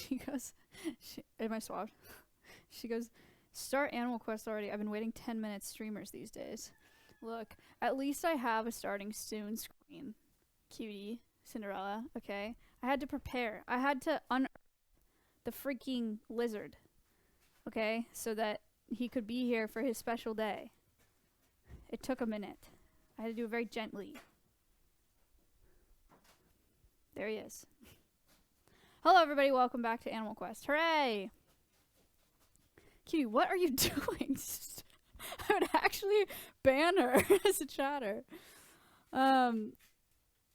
She goes, am I swabbed? She goes, start Animal Quest already. I've been waiting 10 minutes, streamers these days. Look, at least I have a starting soon screen. Cutie, Cinderella, okay? I had to prepare. I had to unearth the freaking lizard, okay? So that he could be here for his special day. It took a minute. I had to do it very gently. There he is. Hello, everybody. Welcome back to Animal Quest. Hooray! Cutie, what are you doing? I would actually ban her as a chatter.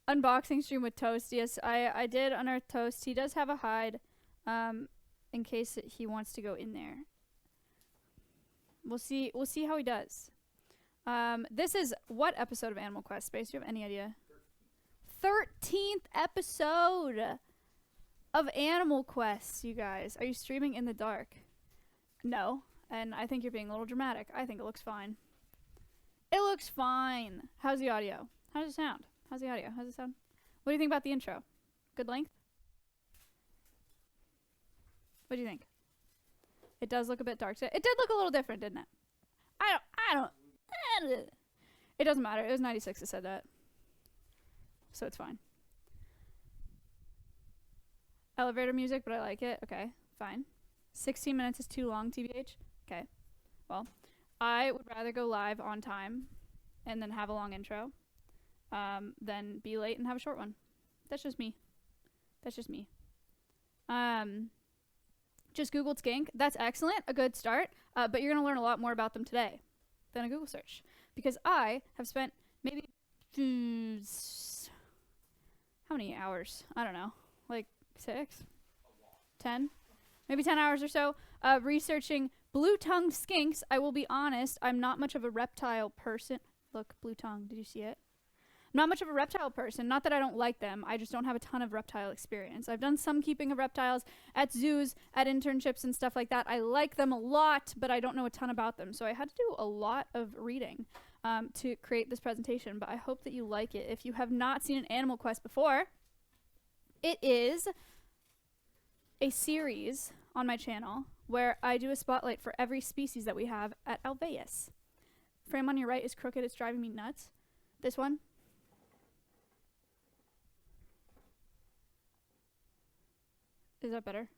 Unboxing stream with Toast. Yes, I did unearth Toast. He does have a hide, in case he wants to go in there. We'll see how he does. This is what episode of Animal Quest, Space? Do you have any idea? 13th episode of Animal Quest, you guys. Are you streaming in the dark? No. And I think you're being a little dramatic. I think it looks fine. It looks fine. How's the audio? How does it sound? How's the audio? How's it sound? What do you think about the intro? Good length? What do you think? It does look a bit dark. It did look a little different, didn't it? It doesn't matter. It was 96 that said that. So it's fine. Elevator music, but I like it. Okay, fine. 16 minutes is too long, TBH. Okay. Well, I would rather go live on time and then have a long intro than be late and have a short one. That's just me. That's just me. Just Googled Skink. That's excellent. A good start. But you're going to learn a lot more about them today than a Google search. Because I have spent maybe... how many hours? I don't know. Like 6? 10? Maybe 10 hours or so researching blue-tongued skinks. I will be honest, I'm not much of a reptile person. Look, blue tongue. Did you see it? I'm not much of a reptile person. Not that I don't like them. I just don't have a ton of reptile experience. I've done some keeping of reptiles at zoos, at internships and stuff like that. I like them a lot, but I don't know a ton about them. So I had to do a lot of reading to create this presentation. But I hope that you like it. If you have not seen an Animal Quest before, it is a series on my channel where I do a spotlight for every species that we have at Alveus. Frame on your right is crooked. It's driving me nuts. This one. Is that better?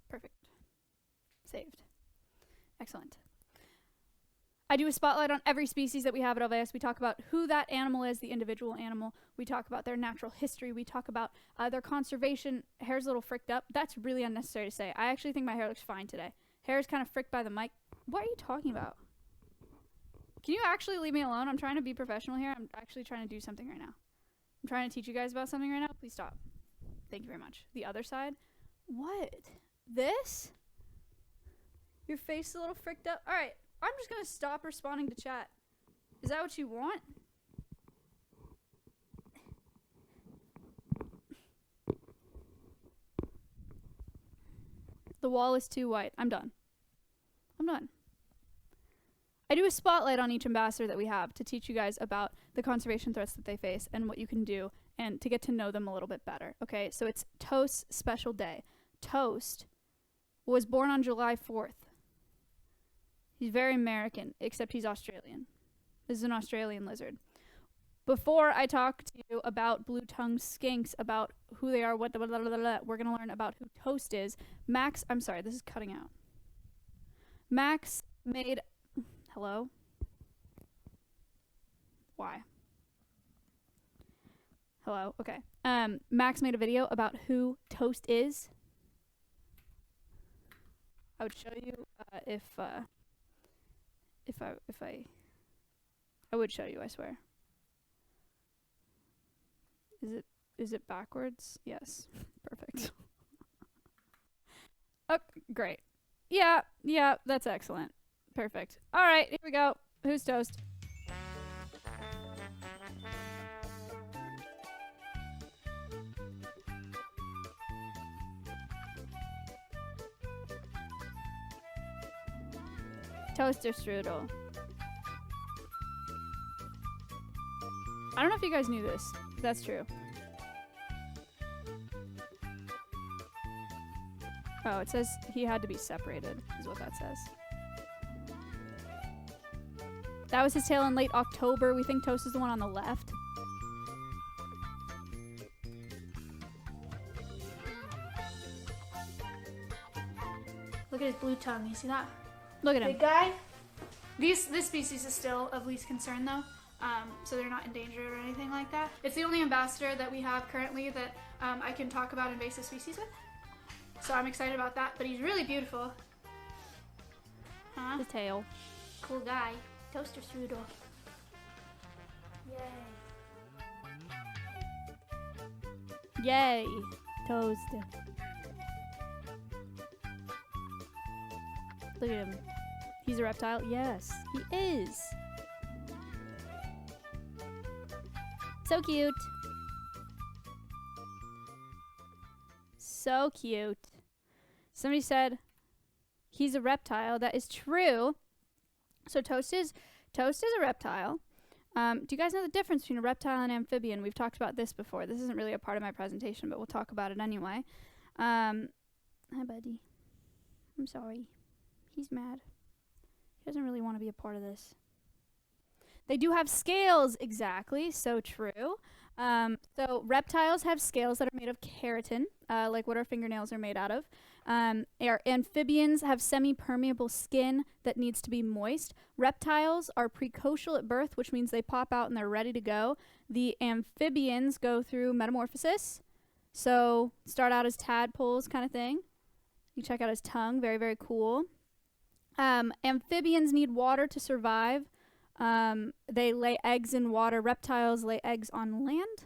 Perfect. Saved. Excellent. I do a spotlight on every species that we have at Alveus. We talk about who that animal is, the individual animal. We talk about their natural history. We talk about their conservation. Hair's a little fricked up. That's really unnecessary to say. I actually think my hair looks fine today. Hair is kind of fricked by the mic. What are you talking about? Can you actually leave me alone? I'm trying to be professional here. I'm actually trying to do something right now. I'm trying to teach you guys about something right now. Please stop. Thank you very much. The other side. What? This? Your face is a little fricked up? All right. I'm just going to stop responding to chat. Is that what you want? The wall is too white. I'm done. I'm done. I do a spotlight on each ambassador that we have to teach you guys about the conservation threats that they face and what you can do and to get to know them a little bit better. Okay, so it's Toast's special day. Toast was born on July 4th. He's very American, except he's Australian. This is an Australian lizard. Before I talk to you about blue-tongued skinks, about who they are, what we're going to learn about who Toast is. Max, I'm sorry, this is cutting out. Max made... Hello? Why? Hello? Okay. Max made a video about who Toast is. I would show you I would show you, I swear. Is it backwards? Yes. Perfect. Oh, great. Yeah, that's excellent. Perfect. All right, here we go. Who's Toast? Toaster strudel. I don't know if you guys knew this, That's true. Oh, it says he had to be separated, is what that says. That was his tail in late October. We think Toast is the one on the left. Look at his blue tongue. You see that? Look at him. Big guy. This species is still of least concern though, so they're not endangered or anything like that. It's the only ambassador that we have currently that I can talk about invasive species with. So I'm excited about that, but he's really beautiful. Huh? The tail. Cool guy. Toaster strudel. Yay. Yay. Toast. Look at him. He's a reptile? Yes, he is. So cute. So cute. Somebody said he's a reptile. That is true. So Toast is a reptile. Do you guys know the difference between a reptile and amphibian? We've talked about this before. This isn't really a part of my presentation, but we'll talk about it anyway. Hi, buddy. I'm sorry. He's mad. He doesn't really want to be a part of this. They do have scales, exactly. So true. So reptiles have scales that are made of keratin, like what our fingernails are made out of. Our amphibians have semi-permeable skin that needs to be moist. Reptiles are precocial at birth, which means they pop out and they're ready to go. The amphibians go through metamorphosis. So start out as tadpoles kind of thing. You check out his tongue, very, very cool. Amphibians need water to survive. They lay eggs in water. Reptiles lay eggs on land.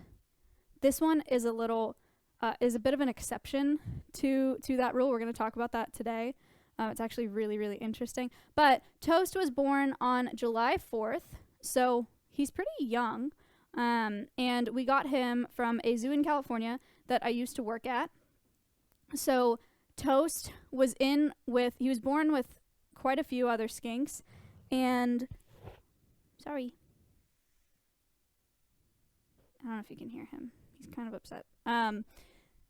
This one is a bit of an exception to that rule. We're going to talk about that today. It's actually really, really interesting. But Toast was born on July 4th, so he's pretty young. And we got him from a zoo in California that I used to work at. So Toast was he was born with quite a few other skinks, and sorry. I don't know if you can hear him. He's kind of upset.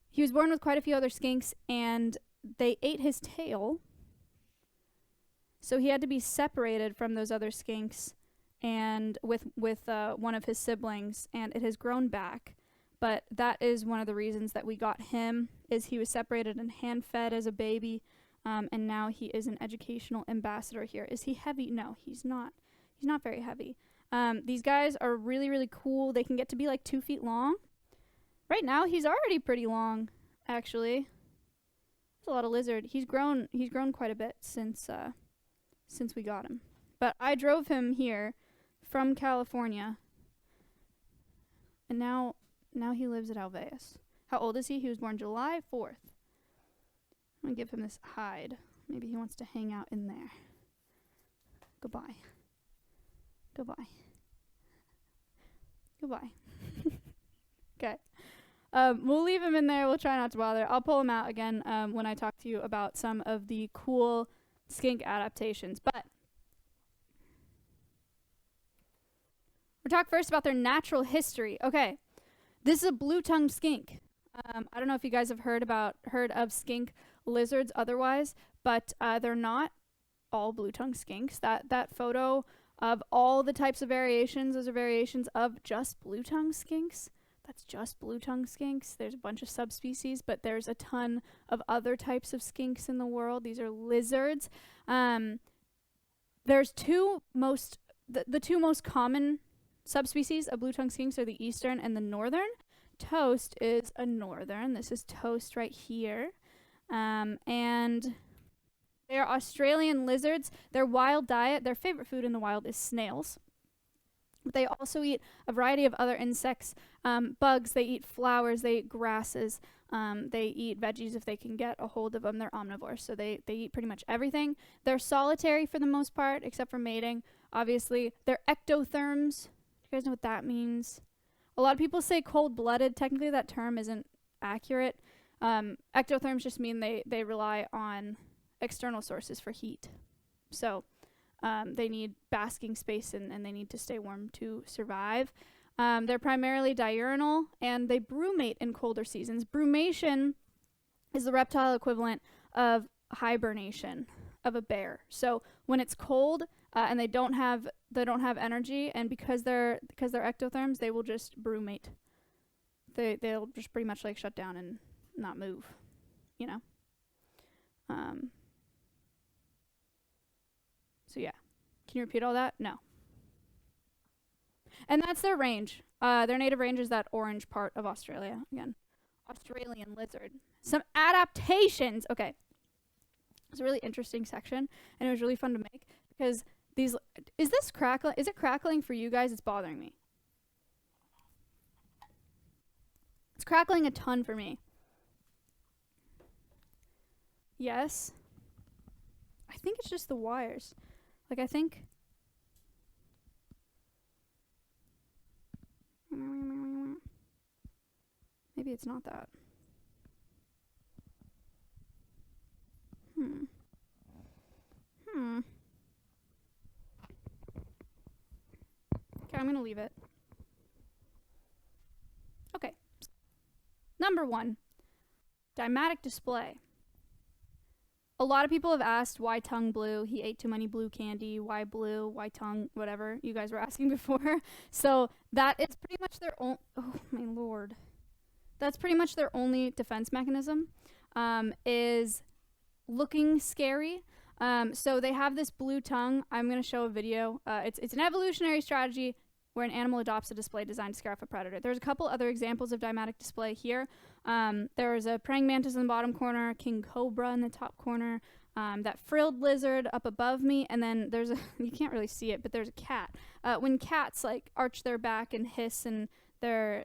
He was born with quite a few other skinks, and they ate his tail. So he had to be separated from those other skinks and with one of his siblings, and it has grown back. But that is one of the reasons that we got him, is he was separated and hand-fed as a baby, and now he is an educational ambassador here. Is he heavy? No, he's not. He's not very heavy. These guys are really, really cool. They can get to be like 2 feet long. Right now, he's already pretty long, actually. There's a lot of lizard. He's grown quite a bit since we got him. But I drove him here from California, and now he lives at Alveus. How old is he? He was born July 4th. I'm gonna give him this hide. Maybe he wants to hang out in there. Goodbye. Goodbye. Goodbye. Okay. We'll leave him in there. We'll try not to bother. I'll pull him out again when I talk to you about some of the cool skink adaptations. But we'll talk first about their natural history. Okay. This is a blue-tongued skink. I don't know if you guys have heard of skink lizards otherwise, but they're not all blue-tongued skinks. That photo of all the types of variations, those are variations of just blue-tongued skinks. That's just blue-tongued skinks. There's a bunch of subspecies, but there's a ton of other types of skinks in the world. These are lizards. There's the two most common subspecies of blue-tongued skinks are the eastern and the northern. Toast is a northern. This is Toast right here. And they're Australian lizards. Their wild diet, their favorite food in the wild is snails. But they also eat a variety of other insects, bugs. They eat flowers. They eat grasses. They eat veggies if they can get a hold of them. They're omnivores, so they eat pretty much everything. They're solitary for the most part, except for mating, obviously. They're ectotherms. Do you guys know what that means? A lot of people say cold-blooded. Technically, that term isn't accurate. Ectotherms just mean they rely on external sources for heat. So they need basking space and they need to stay warm to survive. They're primarily diurnal, and they brumate in colder seasons. Brumation is the reptile equivalent of hibernation of a bear. So when it's cold and they don't have energy, and because they're ectotherms, they will just brumate. They'll just pretty much like shut down and not move, you know. So yeah, can you repeat all that? No. And that's their range. Their native range is that orange part of Australia. Again, Australian lizard. Some adaptations. Okay. It's a really interesting section, and it was really fun to make because these. Is this crackling? Is it crackling for you guys? It's bothering me. It's crackling a ton for me. Yes. I think it's just the wires. Like, I think. Maybe it's not that. Okay, I'm gonna leave it. Okay. Number 1. Dymatic display. A lot of people have asked why tongue blue. He ate too many blue candy. Why blue? Why tongue? Whatever you guys were asking before. So that is pretty much their own. Oh my lord. That's pretty much their only defense mechanism. Is looking scary. So they have this blue tongue. I'm gonna show a video. It's an evolutionary strategy where an animal adopts a display designed to scare off a predator. There's a couple other examples of dymatic display here. There's a praying mantis in the bottom corner, king cobra in the top corner, that frilled lizard up above me, and then there's a, you can't really see it, but there's a cat. When cats like arch their back and hiss and their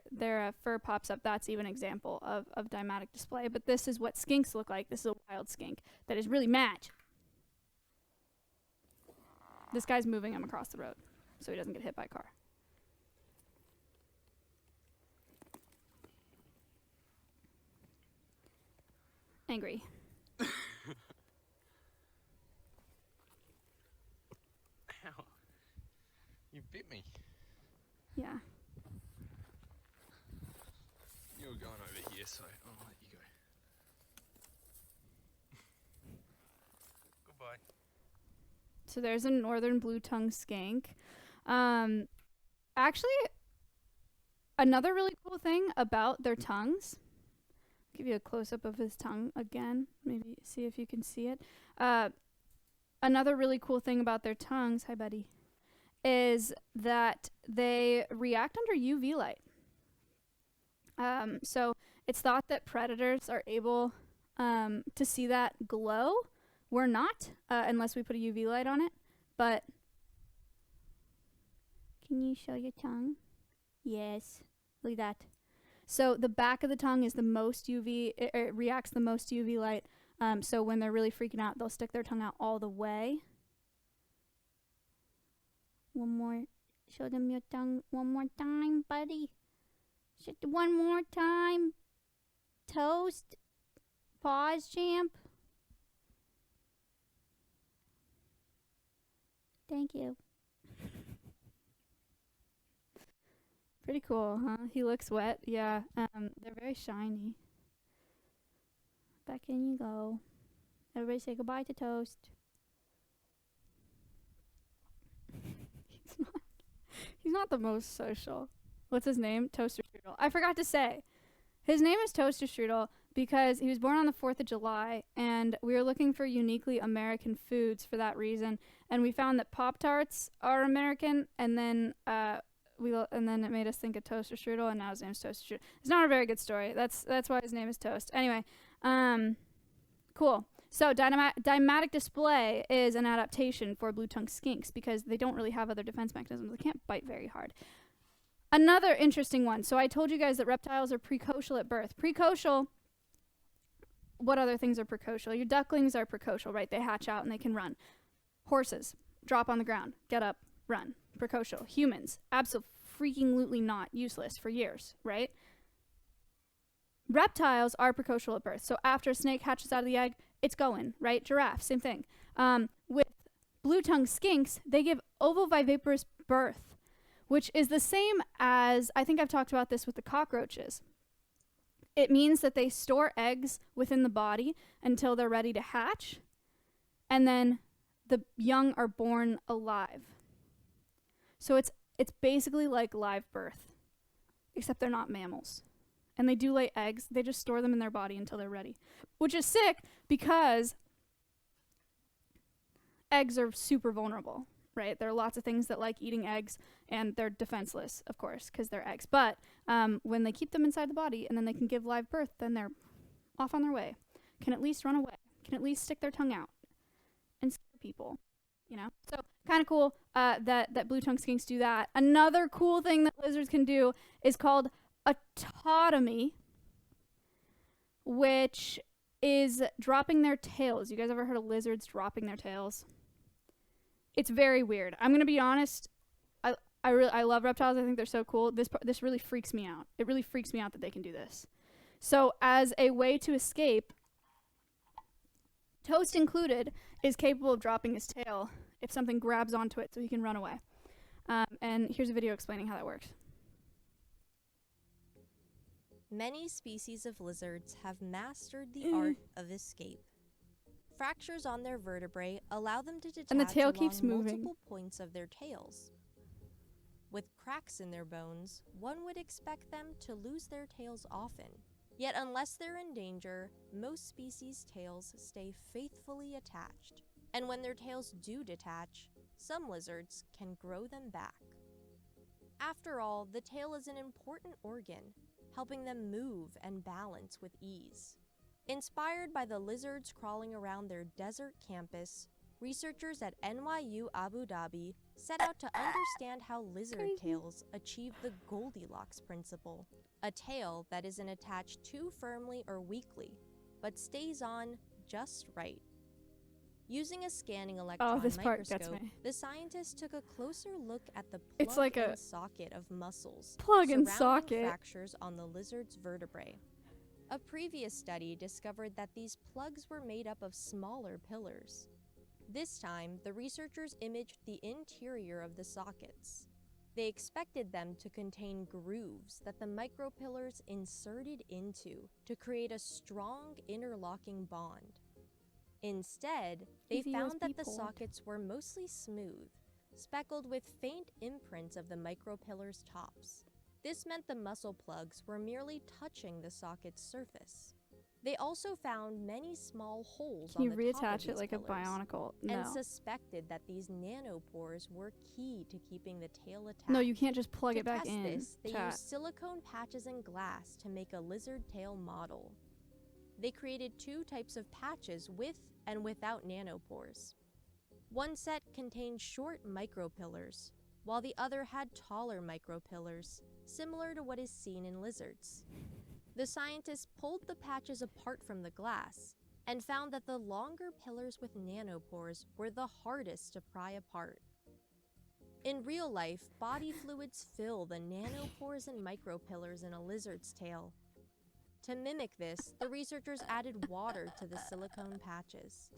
fur pops up, that's even an example of dymatic display. But this is what skinks look like. This is a wild skink that is really mad. This guy's moving him across the road so he doesn't get hit by a car. Angry. Ow. You bit me. Yeah. You were going over here, so I'll let you go. Goodbye. So there's a northern blue-tongued skink. Actually, another really cool thing about their tongues, I'll give you a close-up of his tongue again, maybe see if you can see it. Another really cool thing about their tongues, hi buddy, is that they react under UV light. So it's thought that predators are able to see that glow. We're not, unless we put a UV light on it. But can you show your tongue? Yes. Look at that. So the back of the tongue is the most UV, it reacts the most to UV light. So when they're really freaking out, they'll stick their tongue out all the way. One more. Show them your tongue one more time, buddy. One more time. Toast. Pause, champ. Thank you. Pretty cool, huh? He looks wet. Yeah, they're very shiny. Back in you go. Everybody say goodbye to Toast. He's not the most social. What's his name? Toaster Strudel. I forgot to say. His name is Toaster Strudel because he was born on the 4th of July, and we were looking for uniquely American foods for that reason, and we found that Pop-Tarts are American, and then it made us think of Toaster Strudel, and now his name's Toaster Strudel. It's not a very good story. That's why his name is Toast. Anyway, cool. So dymatic display is an adaptation for blue-tongued skinks because they don't really have other defense mechanisms. They can't bite very hard. Another interesting one. So I told you guys that reptiles are precocial at birth. Precocial, what other things are precocial? Your ducklings are precocial, right? They hatch out and they can run. Horses, drop on the ground, get up, run. Precocial. Humans, absolutely not, useless for years, right? Reptiles are precocial at birth. So after a snake hatches out of the egg, it's going, right? Giraffe, same thing. With blue-tongued skinks, they give ovoviviparous birth, which is the same as, I think I've talked about this with the cockroaches. It means that they store eggs within the body until they're ready to hatch, and then the young are born alive. So it's basically like live birth, except they're not mammals. And they do lay eggs, they just store them in their body until they're ready. Which is sick because eggs are super vulnerable, right? There are lots of things that like eating eggs, and they're defenseless, of course, because they're eggs. But when they keep them inside the body and then they can give live birth, then they're off on their way, can at least run away, can at least stick their tongue out and scare people, you know? So kind of cool that blue-tongued skinks do that. Another cool thing that lizards can do is called autotomy, which is dropping their tails. You guys ever heard of lizards dropping their tails? It's very weird. I'm gonna be honest. I love reptiles. I think they're so cool. This really freaks me out. It really freaks me out that they can do this. So as a way to escape, Toast included is capable of dropping his tail if something grabs onto it, so he can run away. And here's a video explaining how that works. Many species of lizards have mastered the art of escape. Fractures on their vertebrae allow them to detach And the tail along keeps moving. multiple points of their tails. With cracks in their bones, one would expect them to lose their tails often. Yet unless they're in danger, most species' tails stay faithfully attached. And when their tails do detach, some lizards can grow them back. After all, the tail is an important organ, helping them move and balance with ease. Inspired by the lizards crawling around their desert campus, researchers at NYU Abu Dhabi set out to understand how lizard tails achieve the Goldilocks principle, a tail that isn't attached too firmly or weakly, but stays on just right. Using a scanning electron this part gets microscope, me. the scientists took a closer look at the It's plug like a and socket of muscles plug and surrounding socket. fractures on the lizard's vertebrae. A previous study discovered that these plugs were made up of smaller pillars. This time, the researchers imaged the interior of the sockets. They expected them to contain grooves that the micropillars inserted into to create a strong interlocking bond. Instead, they Easy found USB that the port. sockets were mostly smooth, speckled with faint imprints of the micropillars' tops. This meant the muscle plugs were merely touching the socket's surface. They also found many small holes Can on you the top of reattach these it like a pillars, bionicle? and No. suspected that these nanopores were key to keeping the tail attached. No, you can't just plug To it back test in. this, they Chat. used silicone patches and glass to make a lizard tail model. They created two types of patches with and without nanopores. One set contained short micropillars, while the other had taller micropillars, similar to what is seen in lizards. The scientists pulled the patches apart from the glass and found that the longer pillars with nanopores were the hardest to pry apart. In real life, body fluids fill the nanopores and micropillars in a lizard's tail. To mimic this, the researchers added water to the silicone patches.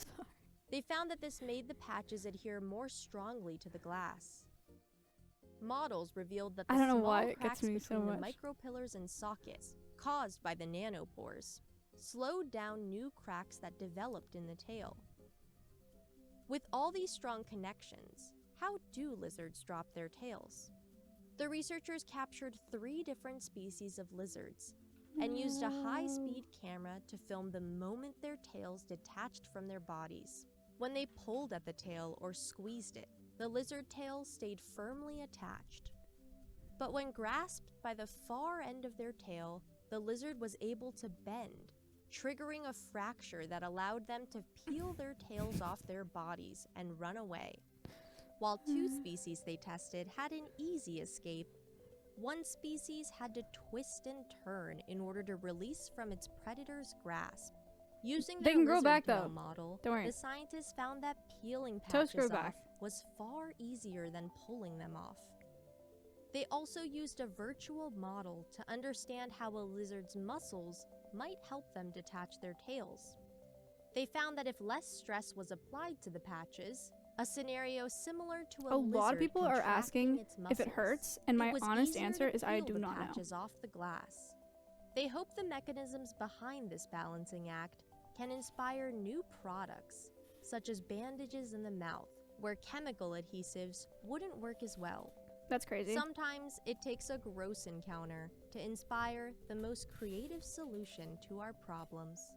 They found that this made the patches adhere more strongly to the glass. Models revealed that the I don't know small why it cracks gets me so between the much. micropillars and sockets, caused by the nanopores, slowed down new cracks that developed in the tail. With all these strong connections, how do lizards drop their tails? The researchers captured 3 different species of lizards and used a high-speed camera to film the moment their tails detached from their bodies. When they pulled at the tail or squeezed it, the lizard tail stayed firmly attached. But when grasped by the far end of their tail, the lizard was able to bend, triggering a fracture that allowed them to peel their tails off their bodies and run away. While 2 species they tested had an easy escape, one species had to twist and turn in order to release from its predator's grasp. Using They their can grow lizard back, tail though. model, Don't worry. the scientists found that peeling Toes patches grow off back. was far easier than pulling them off. They also used a virtual model to understand how a lizard's muscles might help them detach their tails. They found that if less stress was applied to the patches, a scenario similar to A lot of lizard people are contracting asking its if it muscles. hurts, and my It was honest easier answer to is I peel do the not know. patches off the glass. They hope the mechanisms behind this balancing act can inspire new products, such as bandages in the mouth, where chemical adhesives wouldn't work as well. That's crazy. Sometimes it takes a gross encounter to inspire the most creative solution to our problems.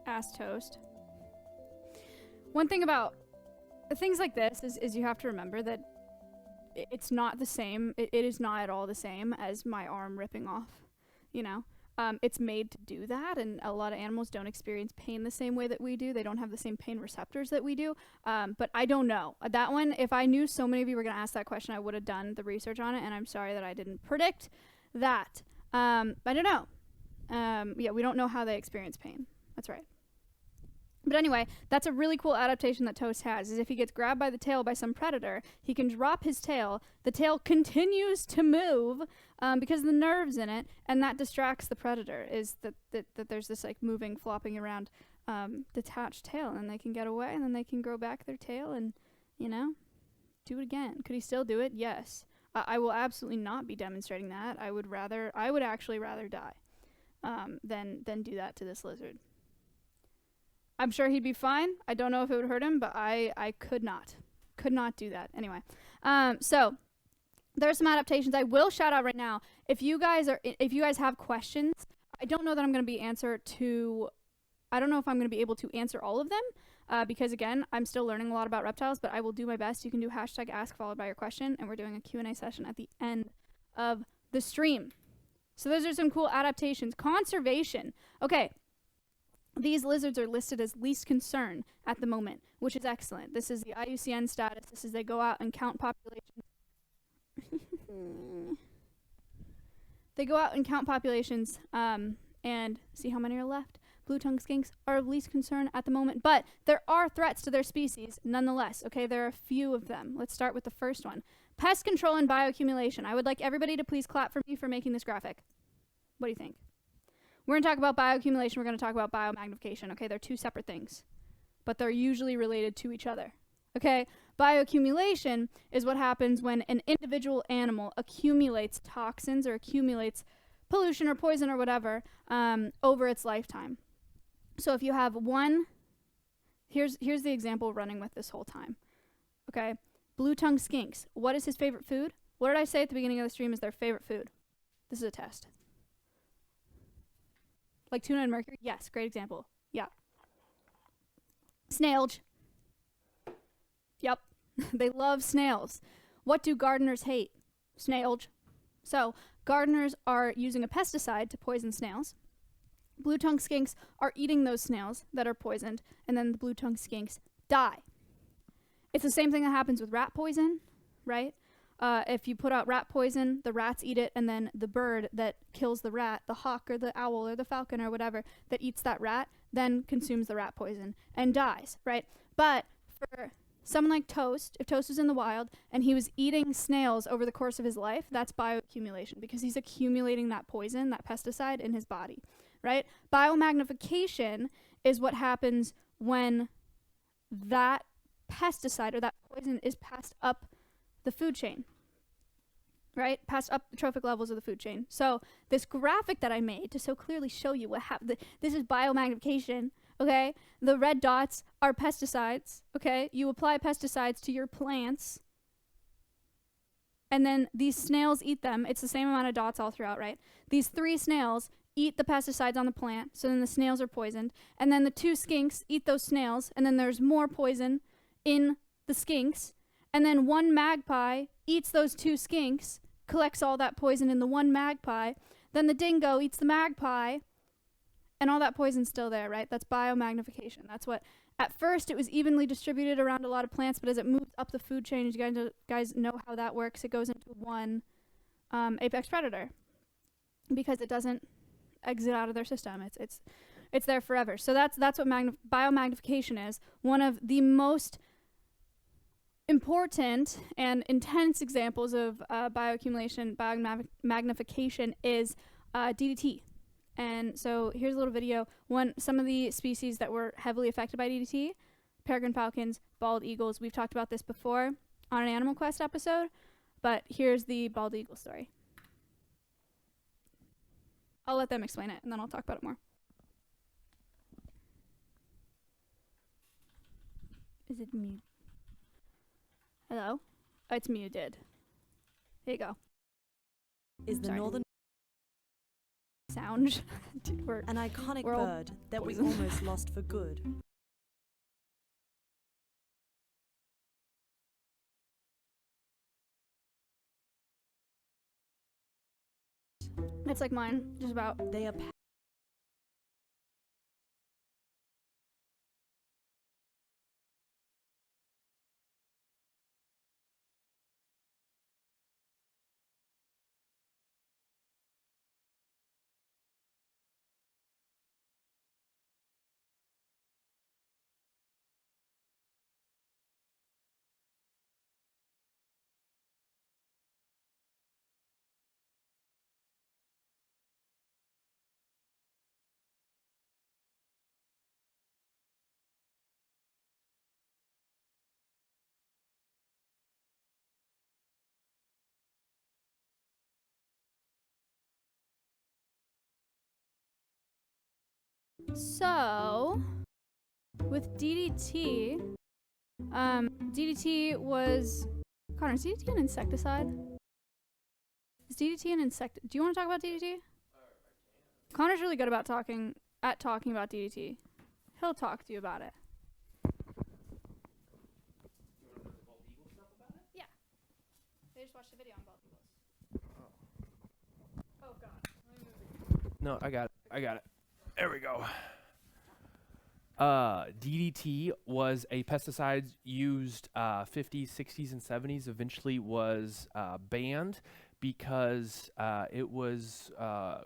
Ass toast. One thing about things like this is you have to remember that it's not the same. It is not at all the same as my arm ripping off, you know? It's made to do that, and a lot of animals don't experience pain the same way that we do. They don't have the same pain receptors that we do. But I don't know. That one, if I knew so many of you were going to ask that question, I would have done the research on it, and I'm sorry that I didn't predict that. I don't know. Yeah, we don't know how they experience pain. That's right. But anyway, that's a really cool adaptation that Toast has, is if he gets grabbed by the tail by some predator, he can drop his tail, the tail continues to move because of the nerves in it, and that distracts the predator, is that there's this like moving, flopping around detached tail, and they can get away, and then they can grow back their tail and, you know, do it again. Could he still do it? Yes. I will absolutely not be demonstrating that. I would actually rather die than do that to this lizard. I'm sure he'd be fine. I don't know if it would hurt him, but I could not do that. Anyway, so there's some adaptations. I will shout out right now. If you guys have questions, I don't know that I'm going to be I don't know if I'm going to be able to answer all of them, because again, I'm still learning a lot about reptiles, but I will do my best. You can do #ask followed by your question, and we're doing a Q&A session at the end of the stream. So those are some cool adaptations. Conservation. Okay. These lizards are listed as least concern at the moment, which is excellent. This is the IUCN status. This is they go out and count populations. They go out and count populations and see how many are left. Blue-tongued skinks are of least concern at the moment, but there are threats to their species nonetheless. Okay, there are a few of them. Let's start with the first one. Pest control and bioaccumulation. I would like everybody to please clap for me for making this graphic. What do you think? We're going to talk about bioaccumulation. We're going to talk about biomagnification. Okay, they're two separate things, but they're usually related to each other. Okay, bioaccumulation is what happens when an individual animal accumulates toxins or accumulates pollution or poison or whatever over its lifetime. So if you have one, here's the example running with this whole time. Okay, blue-tongued skinks. What is his favorite food? What did I say at the beginning of the stream is their favorite food? This is a test. Like tuna and mercury? Yes, great example. Yeah. Snailage. Yep. They love snails. What do gardeners hate? Snailage. So, gardeners are using a pesticide to poison snails. Blue-tongued skinks are eating those snails that are poisoned, and then the blue-tongued skinks die. It's the same thing that happens with rat poison, right? If you put out rat poison, the rats eat it, and then the bird that kills the rat, the hawk or the owl or the falcon or whatever that eats that rat, then consumes the rat poison and dies, right? But for someone like Toast, if Toast was in the wild and he was eating snails over the course of his life, that's bioaccumulation because he's accumulating that poison, that pesticide in his body, right? Biomagnification is what happens when that pesticide or that poison is passed up the food chain, right? Passed up the trophic levels of the food chain. So this graphic that I made to so clearly show you what happened, this is biomagnification, okay? The red dots are pesticides, okay? You apply pesticides to your plants, and then these snails eat them. It's the same amount of dots all throughout, right? These 3 snails eat the pesticides on the plant, so then the snails are poisoned, and then the 2 skinks eat those snails, and then there's more poison in the skinks, and then 1 magpie eats those 2 skinks, collects all that poison in the 1 magpie, then the dingo eats the magpie, and all that poison's still there, right? That's biomagnification. That's what, at first, it was evenly distributed around a lot of plants, but as it moves up the food chain, you guys know how that works. It goes into 1 apex predator because it doesn't exit out of their system. It's there forever. So that's what biomagnification is. One of the most important and intense examples of bioaccumulation, biomagnification is DDT. And so here's a little video. Some of the species that were heavily affected by DDT, peregrine falcons, bald eagles. We've talked about this before on an Animal Quest episode, but here's the bald eagle story. I'll let them explain it, and then I'll talk about it more. Is it mute? Hello? Oh, it's muted. Here you go. Is the Sorry. northern Sound. Dude, we're an iconic we're all bird that we poisoned. almost lost for good? it's like mine, just about. They are So, with DDT, DDT was... Connor, is DDT an insecticide? Is DDT an insect... Do you want to talk about DDT? Connor's really good about talking about DDT. He'll talk to you about it. Yeah. They just watched the video on bald eagles. Oh god. Let me move it. No, I got it. There we go. DDT was a pesticide used 50s, 60s, and 70s. Eventually was banned because it was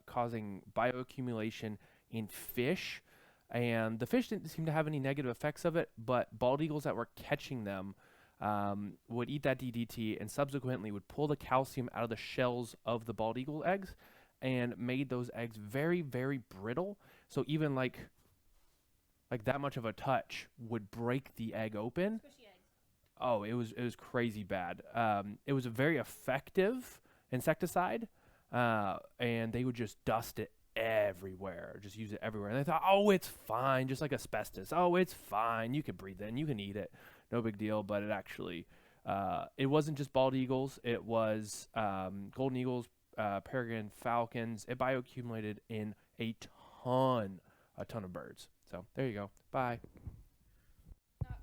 causing bioaccumulation in fish. And the fish didn't seem to have any negative effects of it, but bald eagles that were catching them would eat that DDT and subsequently would pull the calcium out of the shells of the bald eagle eggs and made those eggs very, very brittle. So even like that much of a touch would break the egg open. Squishy eggs. Oh, it was crazy bad. It was a very effective insecticide, and they would just dust it everywhere, just use it everywhere. And they thought, oh, it's fine, just like asbestos. Oh, it's fine. You can breathe it in. You can eat it. No big deal. But it actually, it wasn't just bald eagles. It was golden eagles, peregrine falcons. It bioaccumulated in a ton of birds. So there you go. Bye. Connor,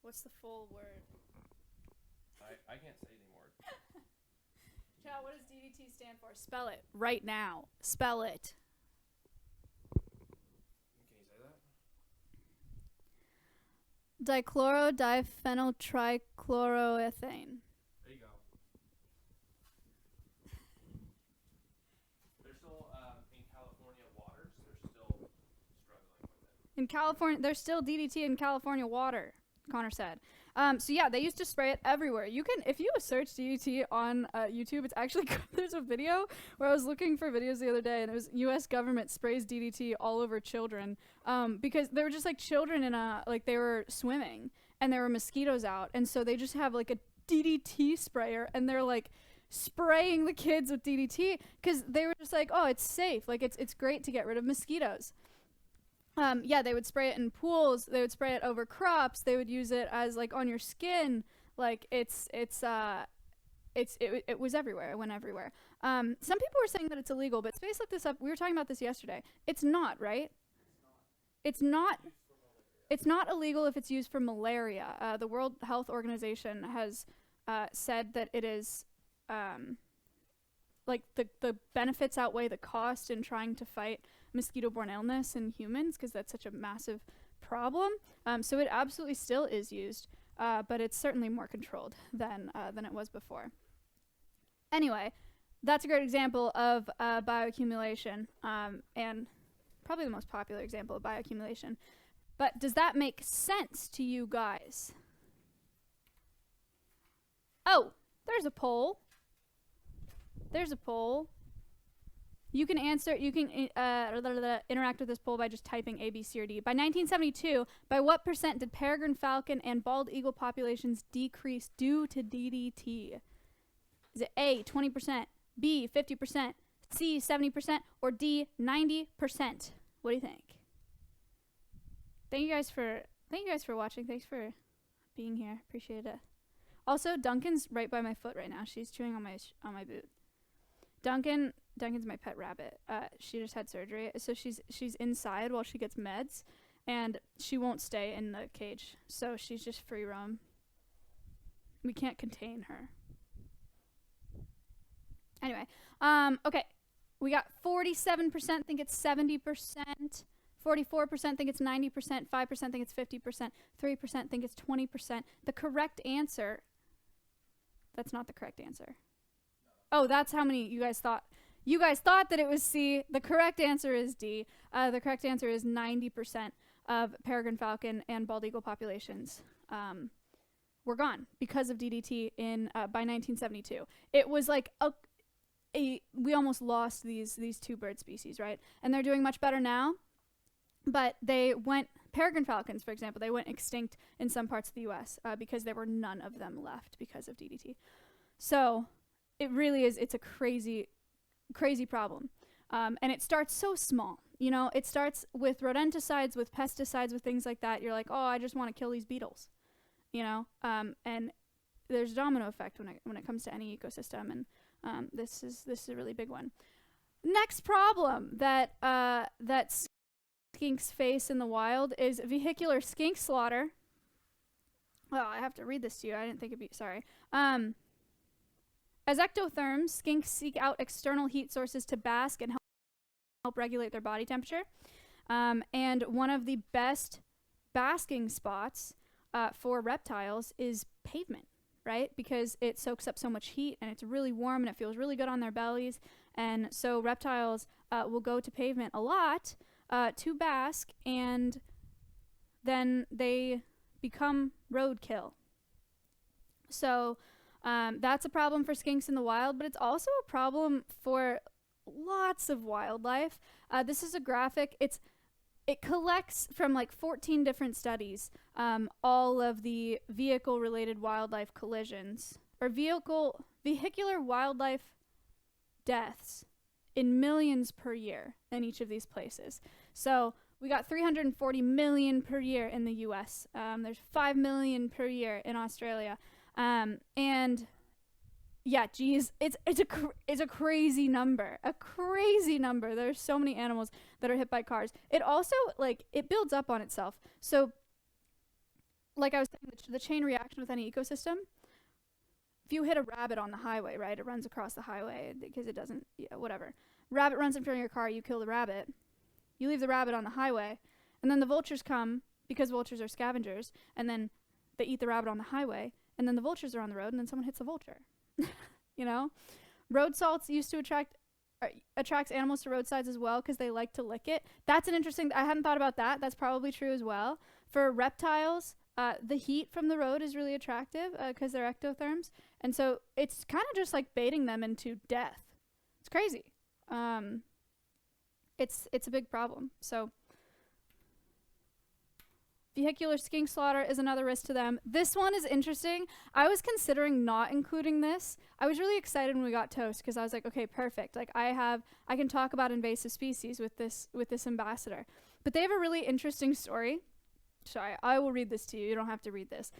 what's the full word? I can't say any more. Chow, what does DDT stand for? Spell it right now. Spell it. Can you say that? Dichloro-diphenyltrichloroethane. There you go. They're still in California waters. They're still struggling with it. In California, there's still DDT in California water, Connor said. So yeah, they used to spray it everywhere. You can, if you search DDT on YouTube, it's actually, there's a video where I was looking for videos the other day, and it was U.S. government sprays DDT all over children, because they were just like children in they were swimming, and there were mosquitoes out, and so they just have like a DDT sprayer, and they're like spraying the kids with DDT, because they were just like, oh, it's safe, like it's great to get rid of mosquitoes. Yeah, they would spray it in pools. They would spray it over crops. They would use it as like on your skin. Like it was everywhere. It went everywhere. Some people were saying that it's illegal, but Space looked this up. We were talking about this yesterday. It's not, right? It's not illegal if it's used for malaria. The World Health Organization has said that it is like the benefits outweigh the cost in trying to fight mosquito-borne illness in humans, because that's such a massive problem. So it absolutely still is used, but it's certainly more controlled than it was before. Anyway, that's a great example of bioaccumulation, and probably the most popular example of bioaccumulation. But does that make sense to you guys? Oh, there's a poll. There's a poll. You can answer, you can interact with this poll by just typing A, B, C, or D. By 1972, by what percent did peregrine falcon and bald eagle populations decrease due to DDT? Is it A, 20%, B, 50%, C, 70%, or D, 90%? What do you think? Thank you guys for watching. Thanks for being here. Appreciate it. Also, Duncan's right by my foot right now. She's chewing on my boot. Duncan's my pet rabbit. She just had surgery, so she's inside while she gets meds, and she won't stay in the cage, so she's just free roam. We can't contain her. Anyway, okay, we got 47% think it's 70%, 44% think it's 90%, 5% think it's 50%, 3% think it's 20%. The correct answer. That's not the correct answer. Oh, that's how many you guys thought. You guys thought that it was C. The correct answer is D. The correct answer is 90% of peregrine falcon and bald eagle populations were gone because of DDT by 1972. It was like we almost lost these two bird species, right? And they're doing much better now. But peregrine falcons, for example, they went extinct in some parts of the U.S. Because there were none of them left because of DDT. So it really is, it's a crazy problem. And it starts so small. You know, it starts with rodenticides, with pesticides, with things like that. You're like, oh, I just want to kill these beetles. You know, and there's a domino effect when it comes to any ecosystem. And this is a really big one. Next problem that skinks face in the wild is vehicular skink slaughter. Well, I have to read this to you. I didn't think it'd be, sorry. As ectotherms, skinks seek out external heat sources to bask and help regulate their body temperature. And one of the best basking spots for reptiles is pavement, right? Because it soaks up so much heat and it's really warm and it feels really good on their bellies. And so reptiles will go to pavement a lot to bask, and then they become roadkill. So that's a problem for skinks in the wild, but it's also a problem for lots of wildlife. This is a graphic. It collects from like 14 different studies all of the vehicle-related wildlife collisions, or vehicular wildlife deaths in millions per year in each of these places. So we got 340 million per year in the US. There's 5 million per year in Australia. And yeah, geez, it's a crazy number, There's so many animals that are hit by cars. It also, like, it builds up on itself. So like I was saying, the chain reaction with any ecosystem, if you hit a rabbit on the highway, right, it runs across the highway because it doesn't, yeah, whatever. Rabbit runs in front of your car, you kill the rabbit. You leave the rabbit on the highway, and then the vultures come, because vultures are scavengers, and then they eat the rabbit on the highway, and then the vultures are on the road, and then someone hits the vulture. You know? Road salts used to attracts animals to roadsides as well because they like to lick it. That's an interesting, I hadn't thought about that. That's probably true as well. For reptiles, the heat from the road is really attractive because they're ectotherms. And so it's kind of just like baiting them into death. It's crazy. It's a big problem. So vehicular skink slaughter is another risk to them. This one is interesting. I was considering not including this. I was really excited when we got Toast because I was like, okay, perfect. Like I can talk about invasive species with this ambassador. But they have a really interesting story. Sorry, I will read this to you. You don't have to read this.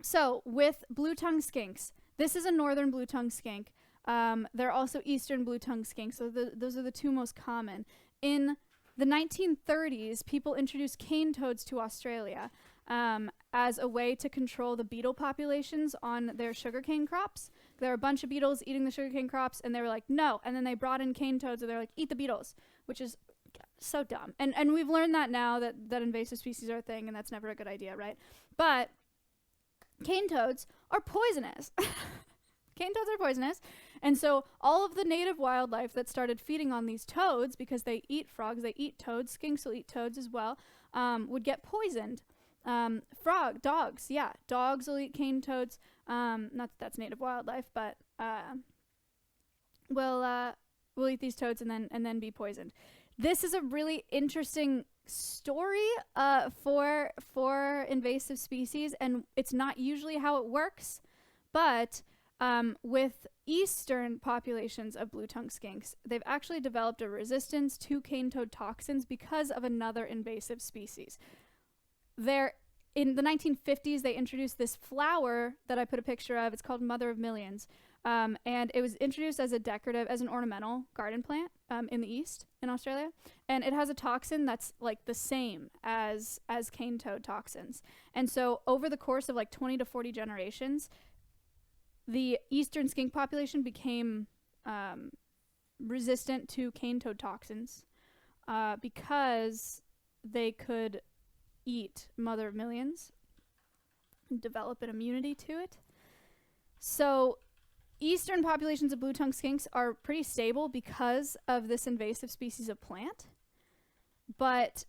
So with blue-tongued skinks, this is a northern blue-tongued skink. There are also eastern blue-tongued skinks. So those are the two most common. In the 1930s, people introduced cane toads to Australia as a way to control the beetle populations on their sugarcane crops. There were a bunch of beetles eating the sugarcane crops, and they were like, no. And then they brought in cane toads, and they're like, eat the beetles, which is so dumb. And we've learned that now that invasive species are a thing, and that's never a good idea, right? But cane toads are poisonous. Cane toads are poisonous. And so all of the native wildlife that started feeding on these toads, because they eat frogs, they eat toads, skinks will eat toads as well, would get poisoned. Dogs will eat cane toads. Not that that's native wildlife, but will will eat these toads and then be poisoned. This is a really interesting story for invasive species, and it's not usually how it works, but with eastern populations of blue-tongued skinks, they've actually developed a resistance to cane toad toxins because of another invasive species. In the 1950s, they introduced this flower that I put a picture of. It's called Mother of Millions. And it was introduced as an ornamental garden plant in the east in Australia. And it has a toxin that's like the same as cane toad toxins. And so over the course of like 20 to 40 generations, the eastern skink population became resistant to cane toad toxins because they could eat Mother of Millions and develop an immunity to it. So eastern populations of blue-tongued skinks are pretty stable because of this invasive species of plant, but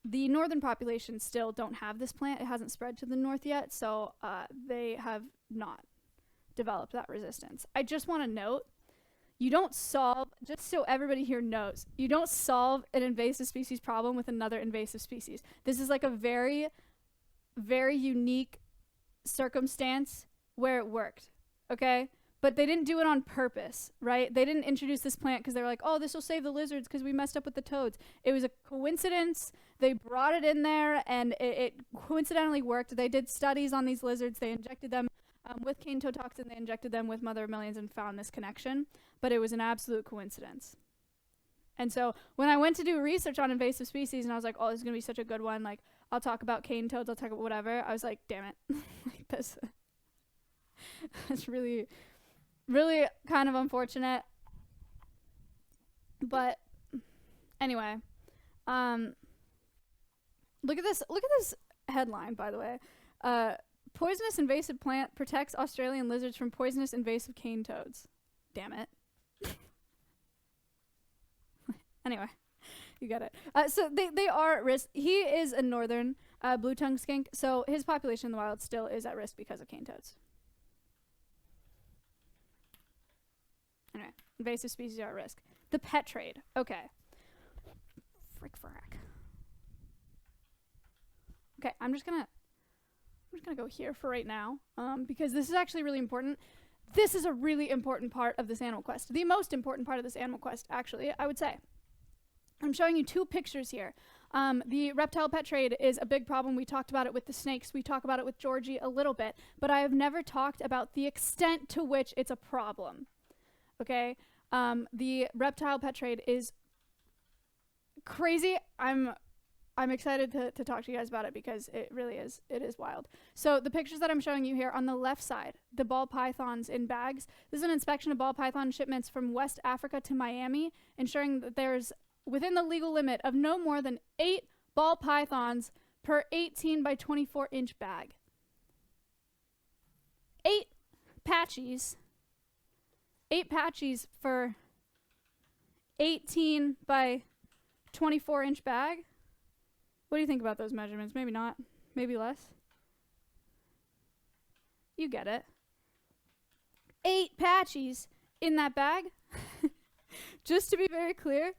the northern populations still don't have this plant. It hasn't spread to the north yet, so they have not developed that resistance. I just want to note, you don't solve, just so everybody here knows, you don't solve an invasive species problem with another invasive species. This is like a very, very unique circumstance where it worked, okay? But they didn't do it on purpose, right? They didn't introduce this plant because they were like, oh, this will save the lizards because we messed up with the toads. It was a coincidence. They brought it in there and it coincidentally worked. They did studies on these lizards. They injected them with cane toad toxin. They injected them with Mother of Millions and found this connection. But it was an absolute coincidence. And so when I went to do research on invasive species and I was like, oh, this is going to be such a good one. Like, I'll talk about cane toads. I'll talk about whatever. I was like, damn it. Like, that's really, really kind of unfortunate. But anyway, look at this headline, by the way. Poisonous invasive plant protects Australian lizards from poisonous invasive cane toads. Damn it. Anyway, you get it. So they are at risk. He is a northern blue-tongued skink, so his population in the wild still is at risk because of cane toads. Anyway, invasive species are at risk. The pet trade. Okay. Frack. Okay, I'm just gonna go here for right now, because this is actually really important. This is a really important part of this animal quest. The most important part of this animal quest, actually, I would say. I'm showing you two pictures here. The reptile pet trade is a big problem. We talked about it with the snakes. We talk about it with Georgie a little bit, but I have never talked about the extent to which it's a problem. Okay? The reptile pet trade is crazy. I'm excited to talk to you guys about it because it really is. It is wild. So the pictures that I'm showing you here on the left side, the ball pythons in bags. This is an inspection of ball python shipments from West Africa to Miami, ensuring that there's within the legal limit of no more than 8 ball pythons per 18 by 24 inch bag. 8 patchies. 8 patchies for 18 by 24 inch bag. What do you think about those measurements? Maybe not. Maybe less. You get it. 8 patchies in that bag. Just to be very clear,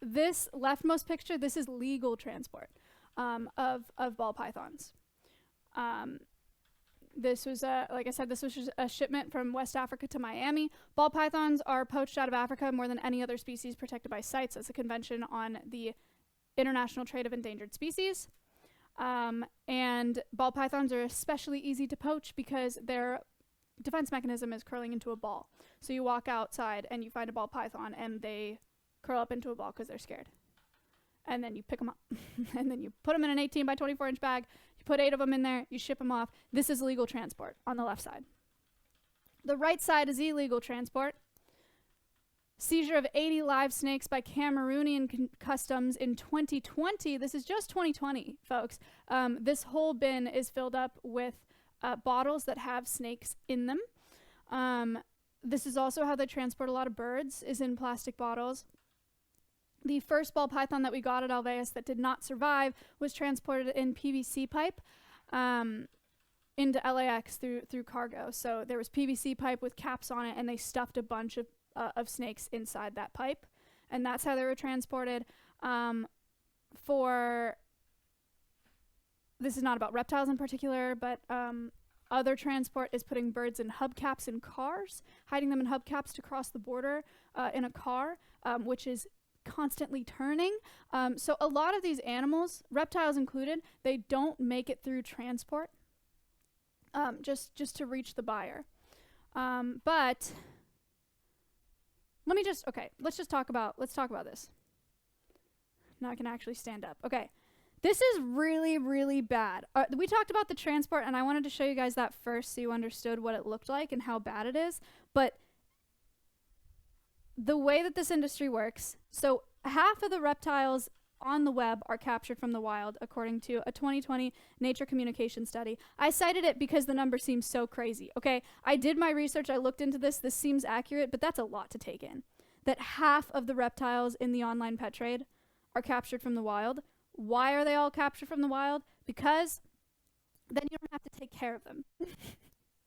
this leftmost picture, this is legal transport of ball pythons. This was, like I said, this was just a shipment from West Africa to Miami. Ball pythons are poached out of Africa more than any other species protected by CITES. That's a convention on the International Trade of Endangered Species. And ball pythons are especially easy to poach because their defense mechanism is curling into a ball. So you walk outside and you find a ball python and they curl up into a ball because they're scared. And then you pick them up and then you put them in an 18 by 24 inch bag. You put 8 of them in there, you ship them off. This is legal transport on the left side. The right side is illegal transport. Seizure of 80 live snakes by Cameroonian customs in 2020. This is just 2020, folks. This whole bin is filled up with bottles that have snakes in them. This is also how they transport a lot of birds, is in plastic bottles. The first ball python that we got at Alveus that did not survive was transported in PVC pipe into LAX through cargo. So there was PVC pipe with caps on it, and they stuffed a bunch of snakes inside that pipe, and that's how they were transported. This is not about reptiles in particular, but other transport is putting birds in hubcaps in cars, hiding them in hubcaps to cross the border in a car, which is constantly turning. So a lot of these animals, reptiles included, they don't make it through transport just to reach the buyer. But let's talk about this. Now I can actually stand up. Okay. This is really, really bad. We talked about the transport, and I wanted to show you guys that first so you understood what it looked like and how bad it is. But the way that this industry works, so half of the reptiles on the web are captured from the wild, according to a 2020 Nature Communication study. I cited it because the number seems so crazy, okay? I did my research, I looked into this seems accurate, but that's a lot to take in. That half of the reptiles in the online pet trade are captured from the wild. Why are they all captured from the wild? Because then you don't have to take care of them,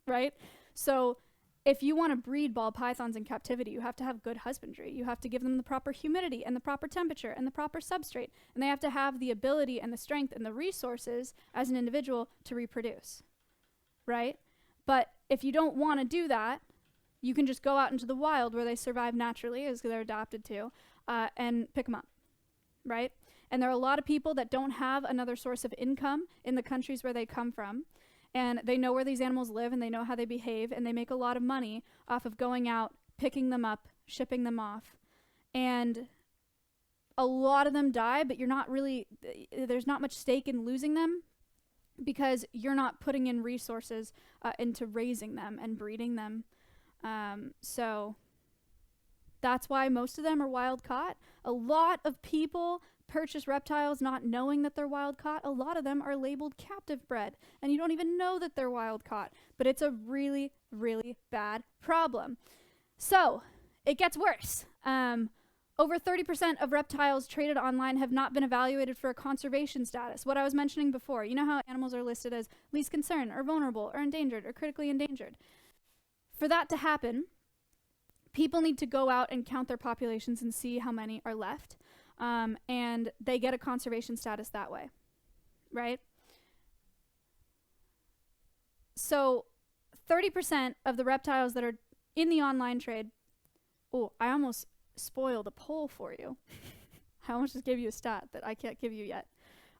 right? So if you want to breed ball pythons in captivity, you have to have good husbandry. You have to give them the proper humidity and the proper temperature and the proper substrate. And they have to have the ability and the strength and the resources as an individual to reproduce, right? But if you don't want to do that, you can just go out into the wild where they survive naturally, as they're adapted to, and pick them up, right? And there are a lot of people that don't have another source of income in the countries where they come from. And they know where these animals live and they know how they behave, and they make a lot of money off of going out, picking them up, shipping them off. And a lot of them die, but there's not much stake in losing them because you're not putting in resources into raising them and breeding them. So that's why most of them are wild caught. A lot of people purchase reptiles not knowing that they're wild caught. A lot of them are labeled captive bred, and you don't even know that they're wild caught. But it's a really, really bad problem. So it gets worse. Over 30% of reptiles traded online have not been evaluated for a conservation status. What I was mentioning before, you know how animals are listed as least concern or vulnerable or endangered or critically endangered. For that to happen, people need to go out and count their populations and see how many are left. And they get a conservation status that way, right? So 30% of the reptiles that are in the online trade, oh, I almost spoiled a poll for you. I almost just gave you a stat that I can't give you yet.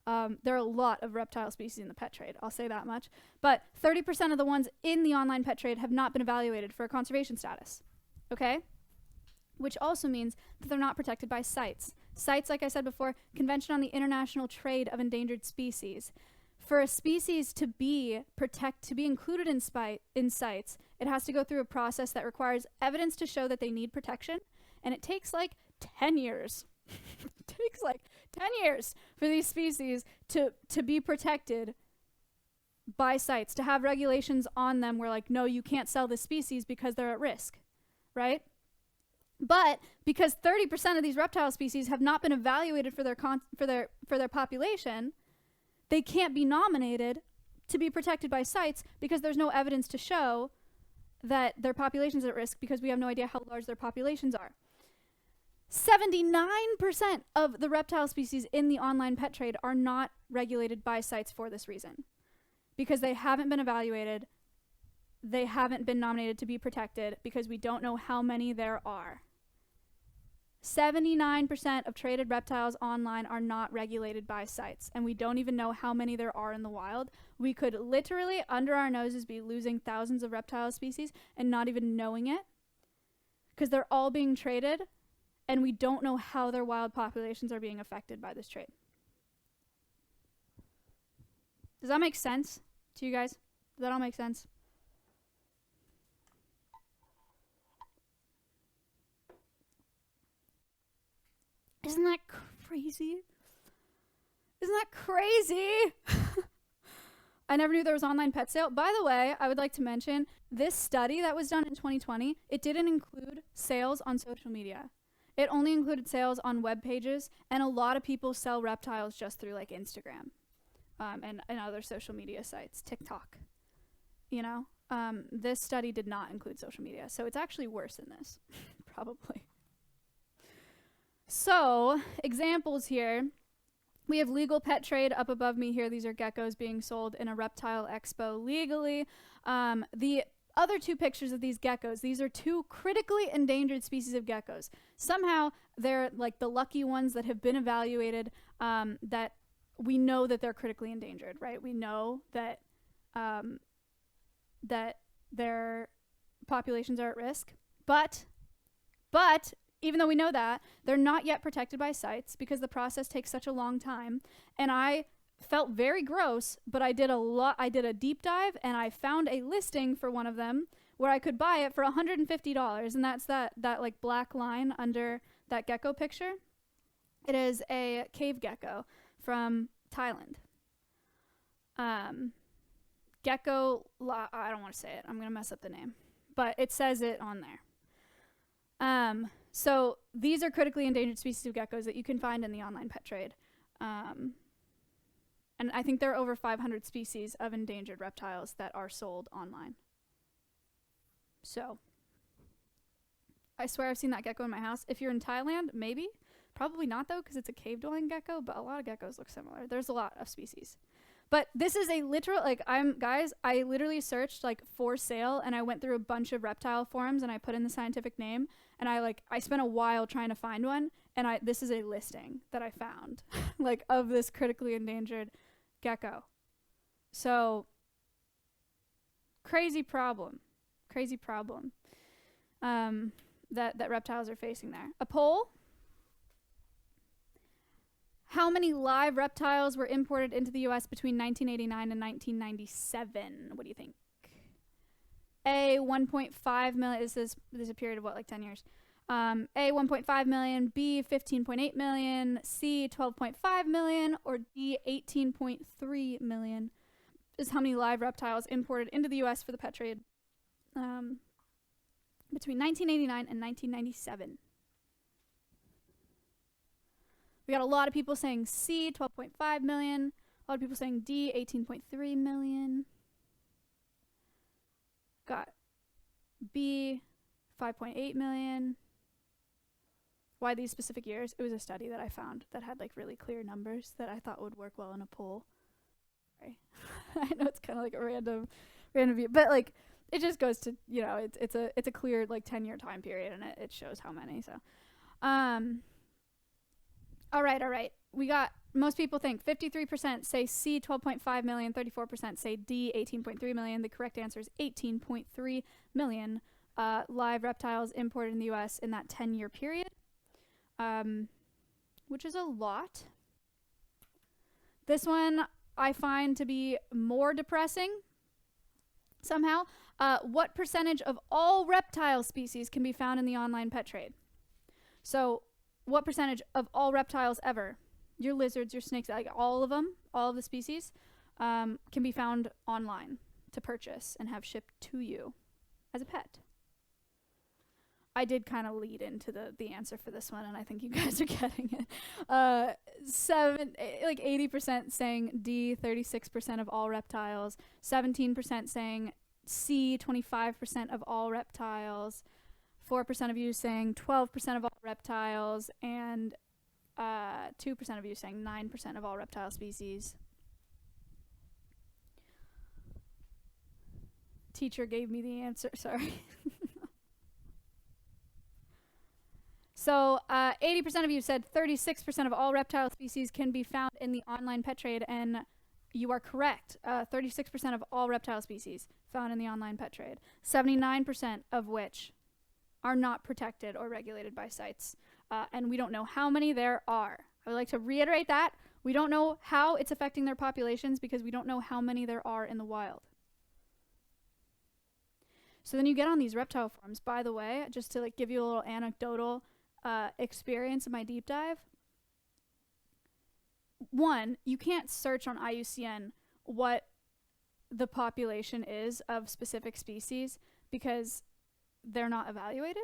There are a lot of reptile species in the pet trade, I'll say that much. But 30% of the ones in the online pet trade have not been evaluated for a conservation status, okay? Which also means that they're not protected by CITES. CITES, like I said before, Convention on the International Trade of Endangered Species. For a species to be included in CITES, it has to go through a process that requires evidence to show that they need protection, and it takes like 10 years. It takes like 10 years for these species to be protected by CITES, to have regulations on them where like, no, you can't sell this species because they're at risk, right? But because 30% of these reptile species have not been evaluated for their population, they can't be nominated to be protected by CITES because there's no evidence to show that their population's at risk because we have no idea how large their populations are. 79% of the reptile species in the online pet trade are not regulated by CITES for this reason. Because they haven't been evaluated, they haven't been nominated to be protected because we don't know how many there are. 79% of traded reptiles online are not regulated by CITES, and we don't even know how many there are in the wild. We could literally, under our noses, be losing thousands of reptile species and not even knowing it because they're all being traded, and we don't know how their wild populations are being affected by this trade. Does that make sense to you guys? Does that all make sense? Isn't that crazy? Isn't that crazy? I never knew there was online pet sale. By the way, I would like to mention this study that was done in 2020, it didn't include sales on social media. It only included sales on web pages, and a lot of people sell reptiles just through like Instagram and other social media sites, TikTok. You know, this study did not include social media, so it's actually worse than this. Probably. So, examples here. We have legal pet trade up above me here. These are geckos being sold in a reptile expo legally. The other two pictures of these geckos, these are two critically endangered species of geckos. Somehow they're like the lucky ones that have been evaluated, that we know that they're critically endangered, right? We know that that their populations are at risk, but even though we know that, they're not yet protected by sites because the process takes such a long time. And I felt very gross, but I did a deep dive and I found a listing for one of them where I could buy it for $150, and that's that like black line under that gecko picture. It is a cave gecko from Thailand. I don't want to say it. I'm going to mess up the name, but it says it on there. So these are critically endangered species of geckos that you can find in the online pet trade. And I think there are over 500 species of endangered reptiles that are sold online. So I swear I've seen that gecko in my house. If you're in Thailand, maybe. Probably not, though, because it's a cave-dwelling gecko, but a lot of geckos look similar. There's a lot of species. But this is a literal, like, I literally searched, like, for sale, and I went through a bunch of reptile forums, and I put in the scientific name, and I spent a while trying to find one, and this is a listing that I found, like, of this critically endangered gecko. So, crazy problem that reptiles are facing there. A poll. How many live reptiles were imported into the U.S. between 1989 and 1997? What do you think? A, 1.5 million. This is a period of what, like 10 years? A, 1.5 million. B, 15.8 million. C, 12.5 million. Or D, 18.3 million is how many live reptiles imported into the U.S. for the pet trade between 1989 and 1997. We got a lot of people saying C, 12.5 million. A lot of people saying D, 18.3 million. Got B, 5.8 million. Why these specific years? It was a study that I found that had like really clear numbers that I thought would work well in a poll. Sorry. I know it's kind of like a random view, but like it just goes to, you know, it's a clear like 10-year time period, and it shows how many. So, All right. We got, most people think 53% say C, 12.5 million, 34% say D, 18.3 million. The correct answer is 18.3 million live reptiles imported in the U.S. in that 10-year period, which is a lot. This one I find to be more depressing somehow. What percentage of all reptile species can be found in the online pet trade? So, what percentage of all reptiles ever, your lizards, your snakes, like all of them, all of the species, can be found online to purchase and have shipped to you as a pet? I did kind of lead into the answer for this one, and I think you guys are getting it. 80% saying D, 36% of all reptiles, 17% saying C, 25% of all reptiles, 4% of you saying 12% of all reptiles, and 2% of you saying 9% of all reptile species. Teacher gave me the answer, sorry. So 80% of you said 36% of all reptile species can be found in the online pet trade, and you are correct. 36% of all reptile species found in the online pet trade, 79% of which are not protected or regulated by sites. And we don't know how many there are. I would like to reiterate that. We don't know how it's affecting their populations because we don't know how many there are in the wild. So then you get on these reptile forums. By the way, just to like give you a little anecdotal experience of my deep dive. One, you can't search on IUCN what the population is of specific species because they're not evaluated.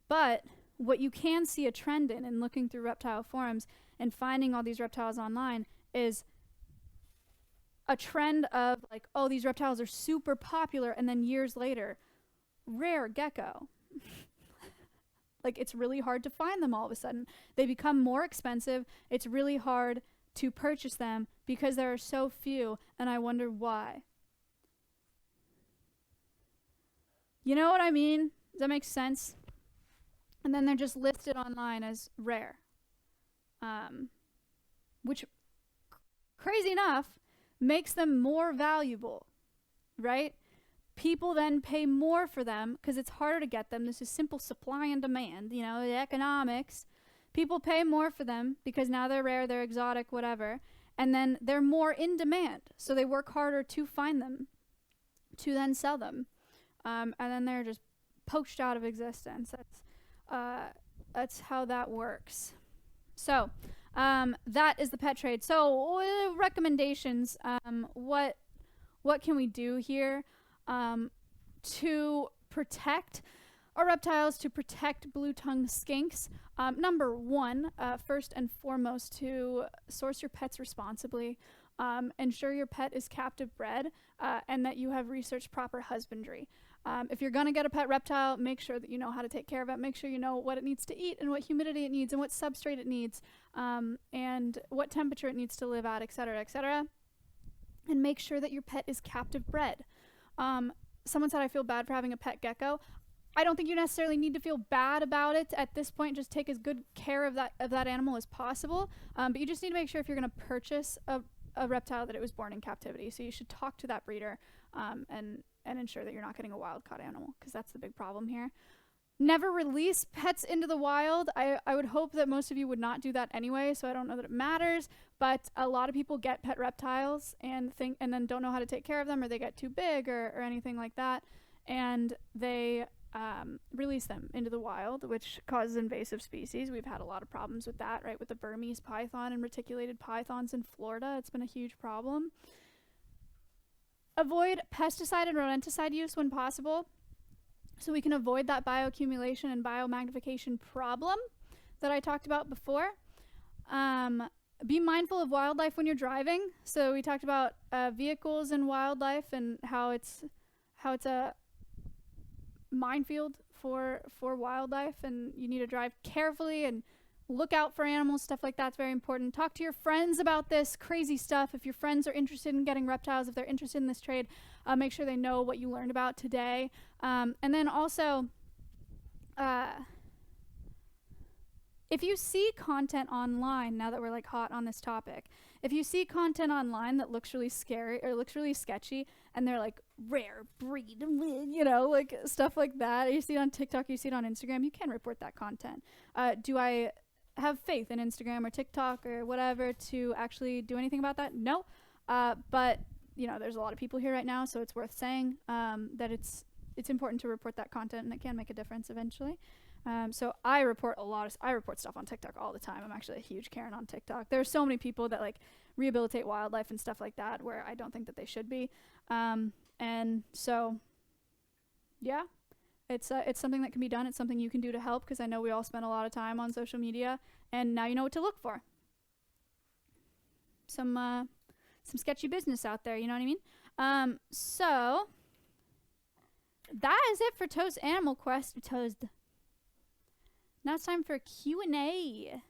But what you can see a trend in looking through reptile forums and finding all these reptiles online is a trend of like, oh, these reptiles are super popular, and then years later, rare gecko. Like, it's really hard to find them all of a sudden. They become more expensive. It's really hard to purchase them because there are so few, and I wonder why. You know what I mean? Does that make sense? And then they're just listed online as rare. Which, crazy enough, makes them more valuable, right? People then pay more for them because it's harder to get them. This is simple supply and demand, you know, the economics. People pay more for them because now they're rare, they're exotic, whatever. And then they're more in demand. So they work harder to find them, to then sell them. And then they're just poached out of existence. That's how that works. So that is the pet trade. So recommendations. What can we do here to protect our reptiles, to protect blue-tongued skinks? Number one, first and foremost, to source your pets responsibly. Ensure your pet is captive bred and that you have researched proper husbandry. If you're going to get a pet reptile, make sure that you know how to take care of it. Make sure you know what it needs to eat and what humidity it needs and what substrate it needs and what temperature it needs to live at, etc., etc. And make sure that your pet is captive bred. Someone said I feel bad for having a pet gecko. I don't think you necessarily need to feel bad about it at this point. Just take as good care of that animal as possible. But you just need to make sure if you're going to purchase a reptile that it was born in captivity. So you should talk to that breeder and ensure that you're not getting a wild caught animal, because that's the big problem here. Never release pets into the wild. I would hope that most of you would not do that anyway, so I don't know that it matters, but a lot of people get pet reptiles and then don't know how to take care of them, or they get too big or anything like that, and they release them into the wild, which causes invasive species. We've had a lot of problems with that, right, with the Burmese python and reticulated pythons in Florida. It's been a huge problem. Avoid pesticide and rodenticide use when possible, so we can avoid that bioaccumulation and biomagnification problem that I talked about before. Be mindful of wildlife when you're driving. So we talked about vehicles and wildlife and how it's a minefield for wildlife, and you need to drive carefully and look out for animals. Stuff like that's very important. Talk to your friends about this crazy stuff. If your friends are interested in getting reptiles, if they're interested in this trade, make sure they know what you learned about today. And then also, if you see content online, now that we're like hot on this topic, if you see content online that looks really scary or looks really sketchy, and they're like rare breed, you know, like stuff like that, you see it on TikTok, you see it on Instagram, you can report that content. Do I have faith in Instagram or TikTok or whatever to actually do anything about that? No. But you know, there's a lot of people here right now, so it's worth saying that it's important to report that content, and it can make a difference eventually. So I report stuff on TikTok all the time. I'm actually a huge Karen on TikTok. There are so many people that like rehabilitate wildlife and stuff like that where I don't think that they should be. And so, yeah, it's something that can be done. It's something you can do to help, because I know we all spend a lot of time on social media, and now you know what to look for. Some sketchy business out there, you know what I mean? So that is it for Toast Animal Quest. Toast. Now it's time for Q&A.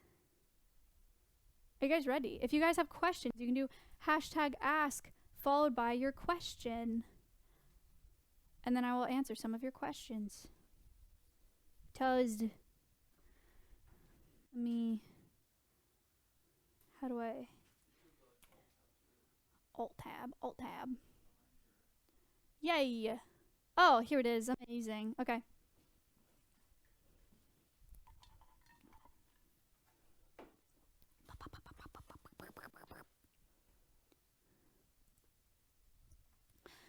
Are you guys ready? If you guys have questions, you can do #ask followed by your question, and then I will answer some of your questions. Toast. How do I? Alt tab. Yay. Oh, here it is. Amazing. Okay.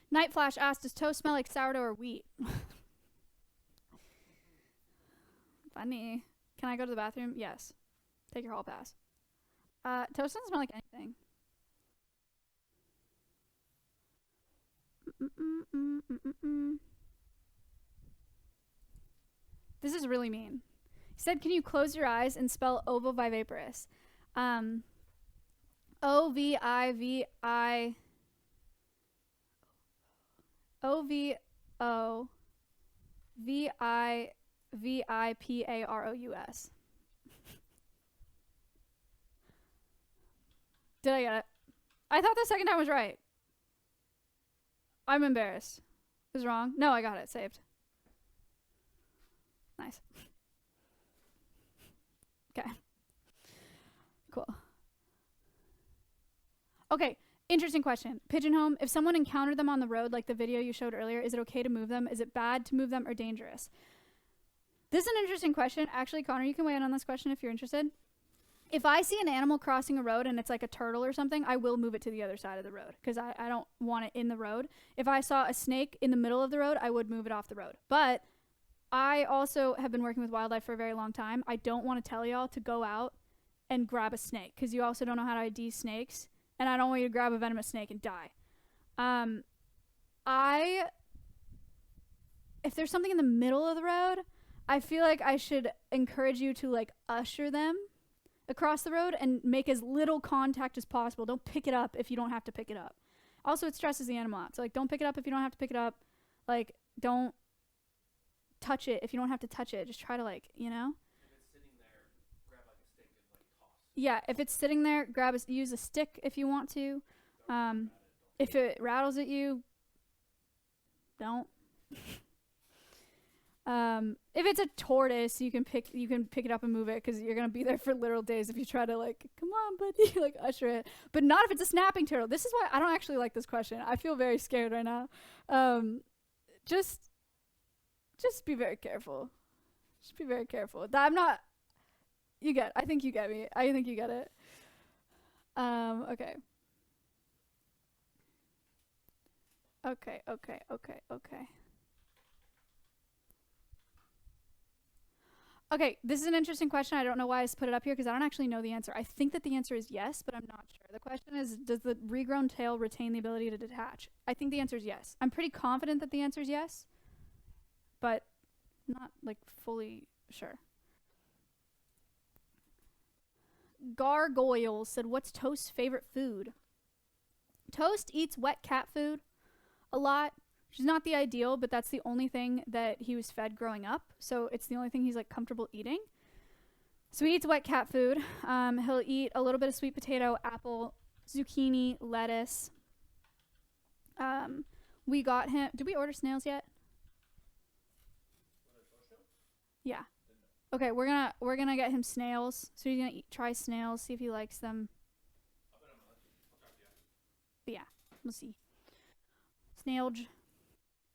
Night Flash asked, does toast smell like sourdough or wheat? Funny. Can I go to the bathroom? Yes. Take your hall pass. Toast doesn't smell like anything. This is really mean. He said, can you close your eyes and spell ovoviviparous? O-V-I-V-I... O-V-O-V-I... Viparous. Did I get it? I thought the second time was right. I'm embarrassed. Is wrong? No, I got it. Saved. Nice. Okay. Cool. Okay, interesting question. Pigeon home. If someone encountered them on the road, like the video you showed earlier, is it okay to move them? Is it bad to move them or dangerous? This is an interesting question. Actually, Connor, you can weigh in on this question if you're interested. If I see an animal crossing a road and it's like a turtle or something, I will move it to the other side of the road because I don't want it in the road. If I saw a snake in the middle of the road, I would move it off the road. But I also have been working with wildlife for a very long time. I don't want to tell y'all to go out and grab a snake because you also don't know how to ID snakes. And I don't want you to grab a venomous snake and die. If there's something in the middle of the road, I feel like I should encourage you to like usher them across the road and make as little contact as possible. Don't pick it up if you don't have to pick it up. Also, it stresses the animal out. So like, don't pick it up if you don't have to pick it up. Like, don't touch it if you don't have to touch it. Just try to like, you know? If it's sitting there, grab like a stick and like toss. Yeah, if it's sitting there, use a stick if you want to. If it rattles at you, don't. If it's a tortoise, you can pick it up and move it because you're gonna be there for literal days if you try to like, come on, buddy, like usher it. But not if it's a snapping turtle. This is why I don't actually like this question. I feel very scared right now. Just be very careful. Just be very careful. I'm not. I think you get me. I think you get it. Okay. Okay, this is an interesting question. I don't know why I put it up here because I don't actually know the answer. I think that the answer is yes, but I'm not sure. The question is, does the regrown tail retain the ability to detach? I think the answer is yes. I'm pretty confident that the answer is yes, but not like fully sure. Gargoyle said, what's Toast's favorite food? Toast eats wet cat food a lot. Which is not the ideal, but that's the only thing that he was fed growing up. So it's the only thing he's like comfortable eating. So he eats wet cat food. He'll eat a little bit of sweet potato, apple, zucchini, lettuce. We got him. Did we order snails yet? Yeah. Okay, we're gonna get him snails. So he's gonna try snails, see if he likes them. But yeah, we'll see. Snailge.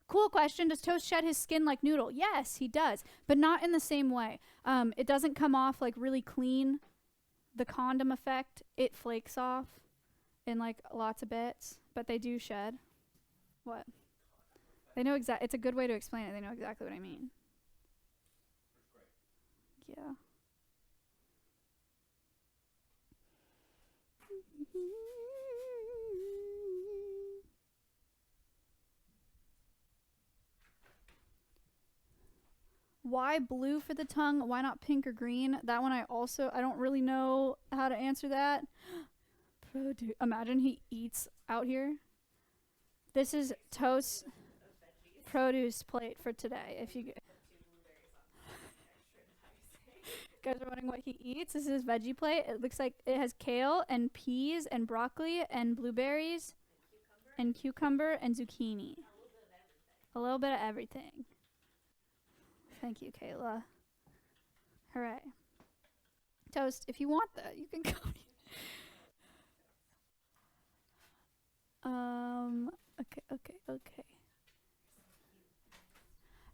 Cool question. Does Toast shed his skin like Noodle? Yes, he does, but not in the same way. It doesn't come off like really clean. The condom effect, it flakes off in like lots of bits, but they do shed. What? They know exact. It's a good way to explain it. They know exactly what I mean. Yeah. Why blue for the tongue? Why not pink or green? That one I don't really know how to answer that. Imagine he eats out here. This is Toast's produce plate for today. If you guys are wondering what he eats, this is his veggie plate. It looks like it has kale and peas and broccoli and blueberries and cucumber and zucchini. A little bit of everything. Thank you, Kayla. Hooray. Toast, if you want that, you can go. Okay.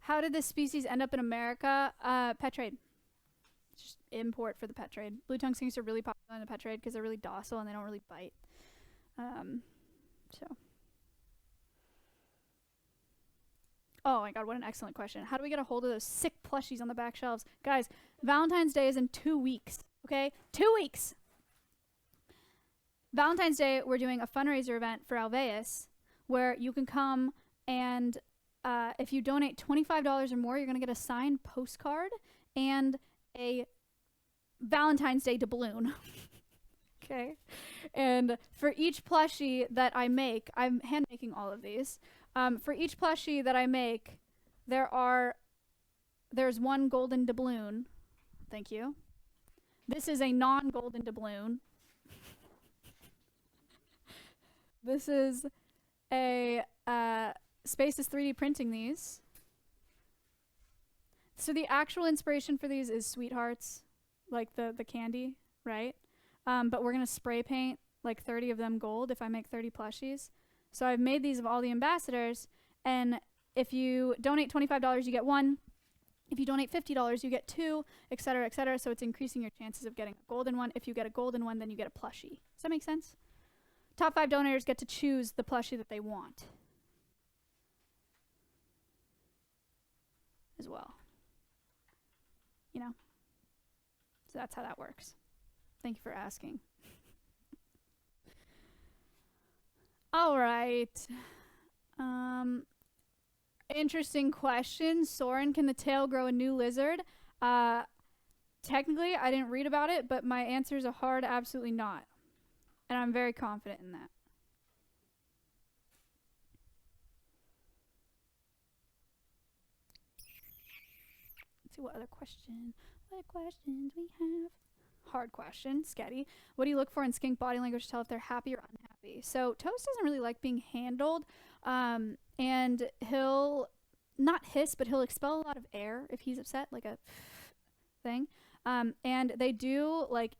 How did this species end up in America? Pet trade. Just import for the pet trade. Blue tongue skinks are really popular in the pet trade because they're really docile and they don't really bite. Oh my god, what an excellent question. How do we get a hold of those sick plushies on the back shelves? Guys, Valentine's Day is in 2 weeks, okay? 2 weeks! Valentine's Day, we're doing a fundraiser event for Alveus where you can come and if you donate $25 or more, you're going to get a signed postcard and a Valentine's Day doubloon. Okay? And for each plushie that I make, I'm hand making all of these. For each plushie that I make, there are there's one golden doubloon. Thank you. This is a non-golden doubloon. This is a Space is 3D printing these. So the actual inspiration for these is sweethearts, like the candy, right? But we're gonna spray paint like 30 of them gold if I make 30 plushies. So I've made these of all the ambassadors, and if you donate $25, you get one. If you donate $50, you get two, etc., etc. So it's increasing your chances of getting a golden one. If you get a golden one, then you get a plushie. Does that make sense? Top 5 donors get to choose the plushie that they want as well. You know? So that's how that works. Thank you for asking. All right. Interesting question. Soren, can the tail grow a new lizard? Technically, I didn't read about it, but my answer is a hard absolutely not. And I'm very confident in that. Let's see what other questions we have. Hard question, Sketty. What do you look for in skink body language to tell if they're happy or unhappy? So Toast doesn't really like being handled, and he'll not hiss, but he'll expel a lot of air if he's upset, like a thing. And they do like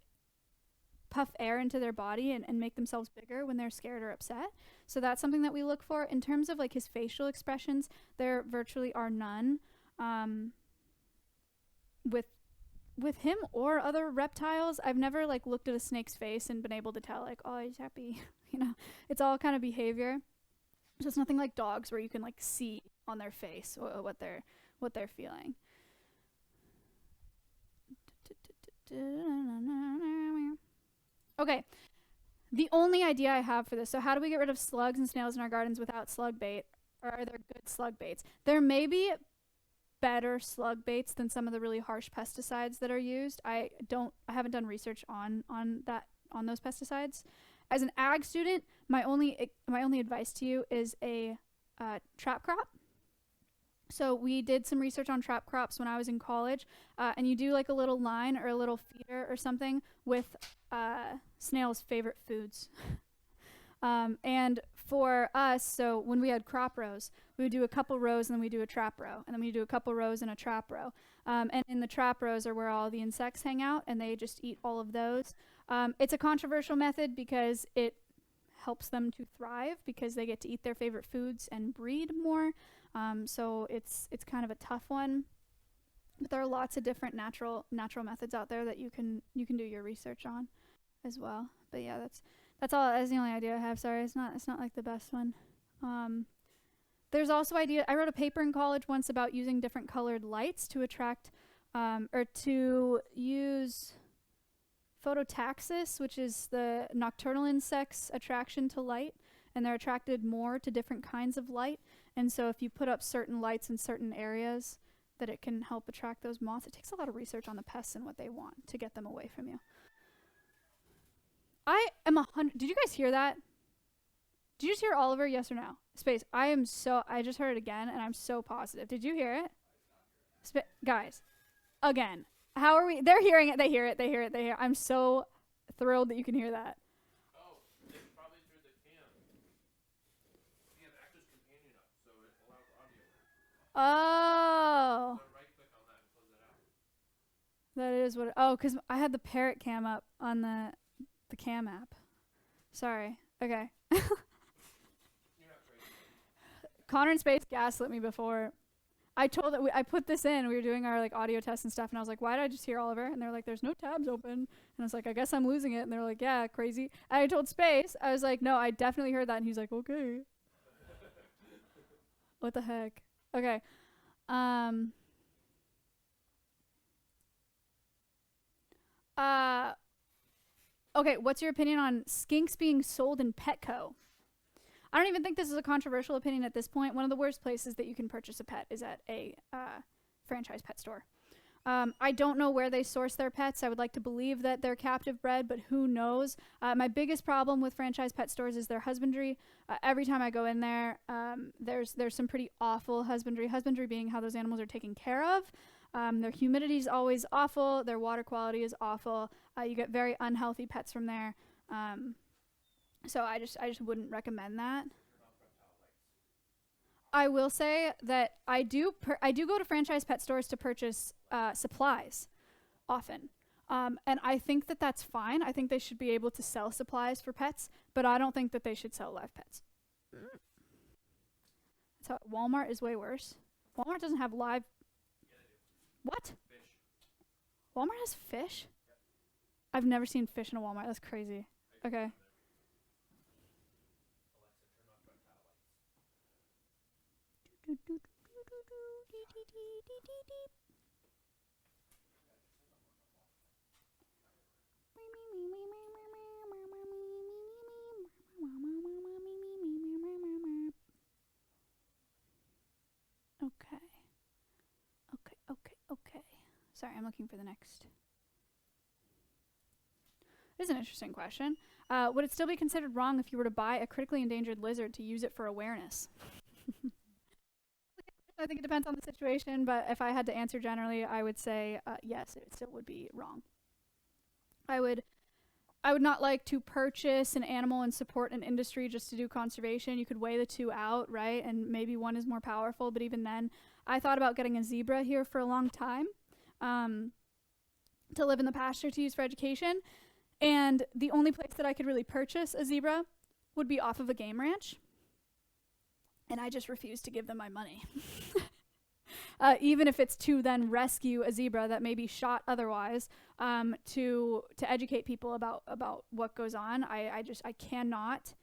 puff air into their body and make themselves bigger when they're scared or upset. So that's something that we look for. In terms of like his facial expressions, there virtually are none. With him or other reptiles, I've never like looked at a snake's face and been able to tell like, oh, he's happy. You know, it's all kind of behavior. So it's nothing like dogs where you can like see on their face what they're feeling. Okay, the only idea I have for this, so how do we get rid of slugs and snails in our gardens without slug bait? Or are there good slug baits? There may be better slug baits than some of the really harsh pesticides that are used. I haven't done research on those pesticides. As an ag student, my only advice to you is a trap crop. So we did some research on trap crops when I was in college, and you do like a little line or a little feeder or something with snails' favorite foods. And for us, so when we had crop rows, we would do a couple rows and then we do a trap row, and then we do a couple rows and a trap row. And in the trap rows are where all the insects hang out, and they just eat all of those. It's a controversial method because it helps them to thrive because they get to eat their favorite foods and breed more. So it's kind of a tough one. But there are lots of different natural methods out there that you can do your research on as well. But yeah, that's all. That's the only idea I have. Sorry, it's not like the best one. There's also I wrote a paper in college once about using different colored lights to attract or to use phototaxis, which is the nocturnal insect's attraction to light, and they're attracted more to different kinds of light. And so if you put up certain lights in certain areas, that it can help attract those moths. It takes a lot of research on the pests and what they want to get them away from you. I am 100. Did you guys hear that? Did you just hear Oliver? Yes or no? Space. I just heard it again, and I'm so positive. Did you hear it? Guys, again. How are we? They're hearing it. They hear it. They hear it. They hear it. I'm so thrilled that you can hear that. Oh, it's probably through the cam. We have Actors Companion up, so it allows audio. Oh. So right click on that and close that out. That is what. Oh, because I had the parrot cam up on the cam app. Sorry. Okay. Connor and Space gaslit me before. I told that I put this in. We were doing our like audio tests and stuff, and I was like, "Why did I just hear Oliver?" And they're like, "There's no tabs open." And I was like, "I guess I'm losing it." And they're like, "Yeah, crazy." And I told Space, I was like, "No, I definitely heard that." And he's like, "Okay." What the heck? Okay. Okay, what's your opinion on skinks being sold in Petco? I don't even think this is a controversial opinion at this point. One of the worst places that you can purchase a pet is at a franchise pet store. I don't know where they source their pets. I would like to believe that they're captive bred, but who knows? My biggest problem with franchise pet stores is their husbandry. Every time I go in there, there's some pretty awful husbandry. Husbandry being how those animals are taken care of. Their humidity is always awful. Their water quality is awful. You get very unhealthy pets from there. So I just wouldn't recommend that. I will say that I do go to franchise pet stores to purchase supplies often. And I think that that's fine. I think they should be able to sell supplies for pets, but I don't think that they should sell live pets. So Walmart is way worse. Walmart doesn't have live. What? Fish. Walmart has fish? Yep. I've never seen fish in a Walmart. That's crazy. Okay. Okay. Sorry, I'm looking for the next. This is an interesting question. Would it still be considered wrong if you were to buy a critically endangered lizard to use it for awareness? I think it depends on the situation, but if I had to answer generally, I would say yes, it still would be wrong. I would not like to purchase an animal and support an industry just to do conservation. You could weigh the two out, right? And maybe one is more powerful, but even then, I thought about getting a zebra here for a long time to live in the pasture to use for education. And the only place that I could really purchase a zebra would be off of a game ranch. And I just refused to give them my money. Even if it's to then rescue a zebra that may be shot otherwise, to educate people about what goes on. I cannot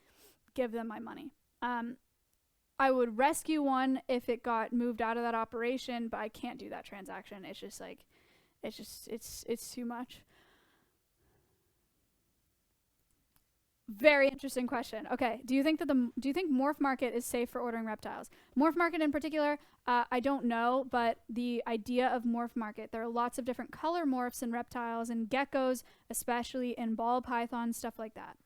give them my money. I would rescue one if it got moved out of that operation, but I can't do that transaction. It's just like, it's too much. Very interesting question. Okay, do you think Morph Market is safe for ordering reptiles? Morph Market in particular, I don't know, but the idea of Morph Market, there are lots of different color morphs in reptiles and geckos, especially in ball pythons, stuff like that.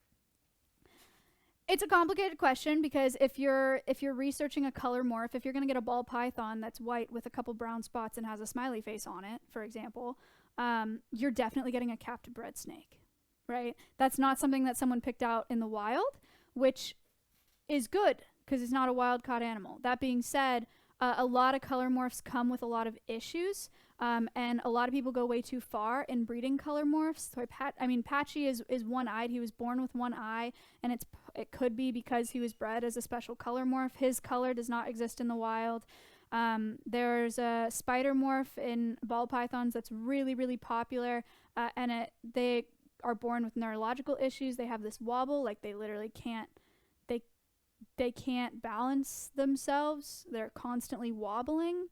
It's a complicated question because if you're researching a color morph, if you're going to get a ball python that's white with a couple brown spots and has a smiley face on it, for example, you're definitely getting a captive bred snake. Right? That's not something that someone picked out in the wild, which is good because it's not a wild caught animal. That being said, a lot of color morphs come with a lot of issues, and a lot of people go way too far in breeding color morphs. So Patchy is one-eyed. He was born with one eye, and it could be because he was bred as a special color morph. His color does not exist in the wild. There's a spider morph in ball pythons that's really, really popular, and they are born with neurological issues. They have this wobble, like they literally can't balance themselves. They're constantly wobbling.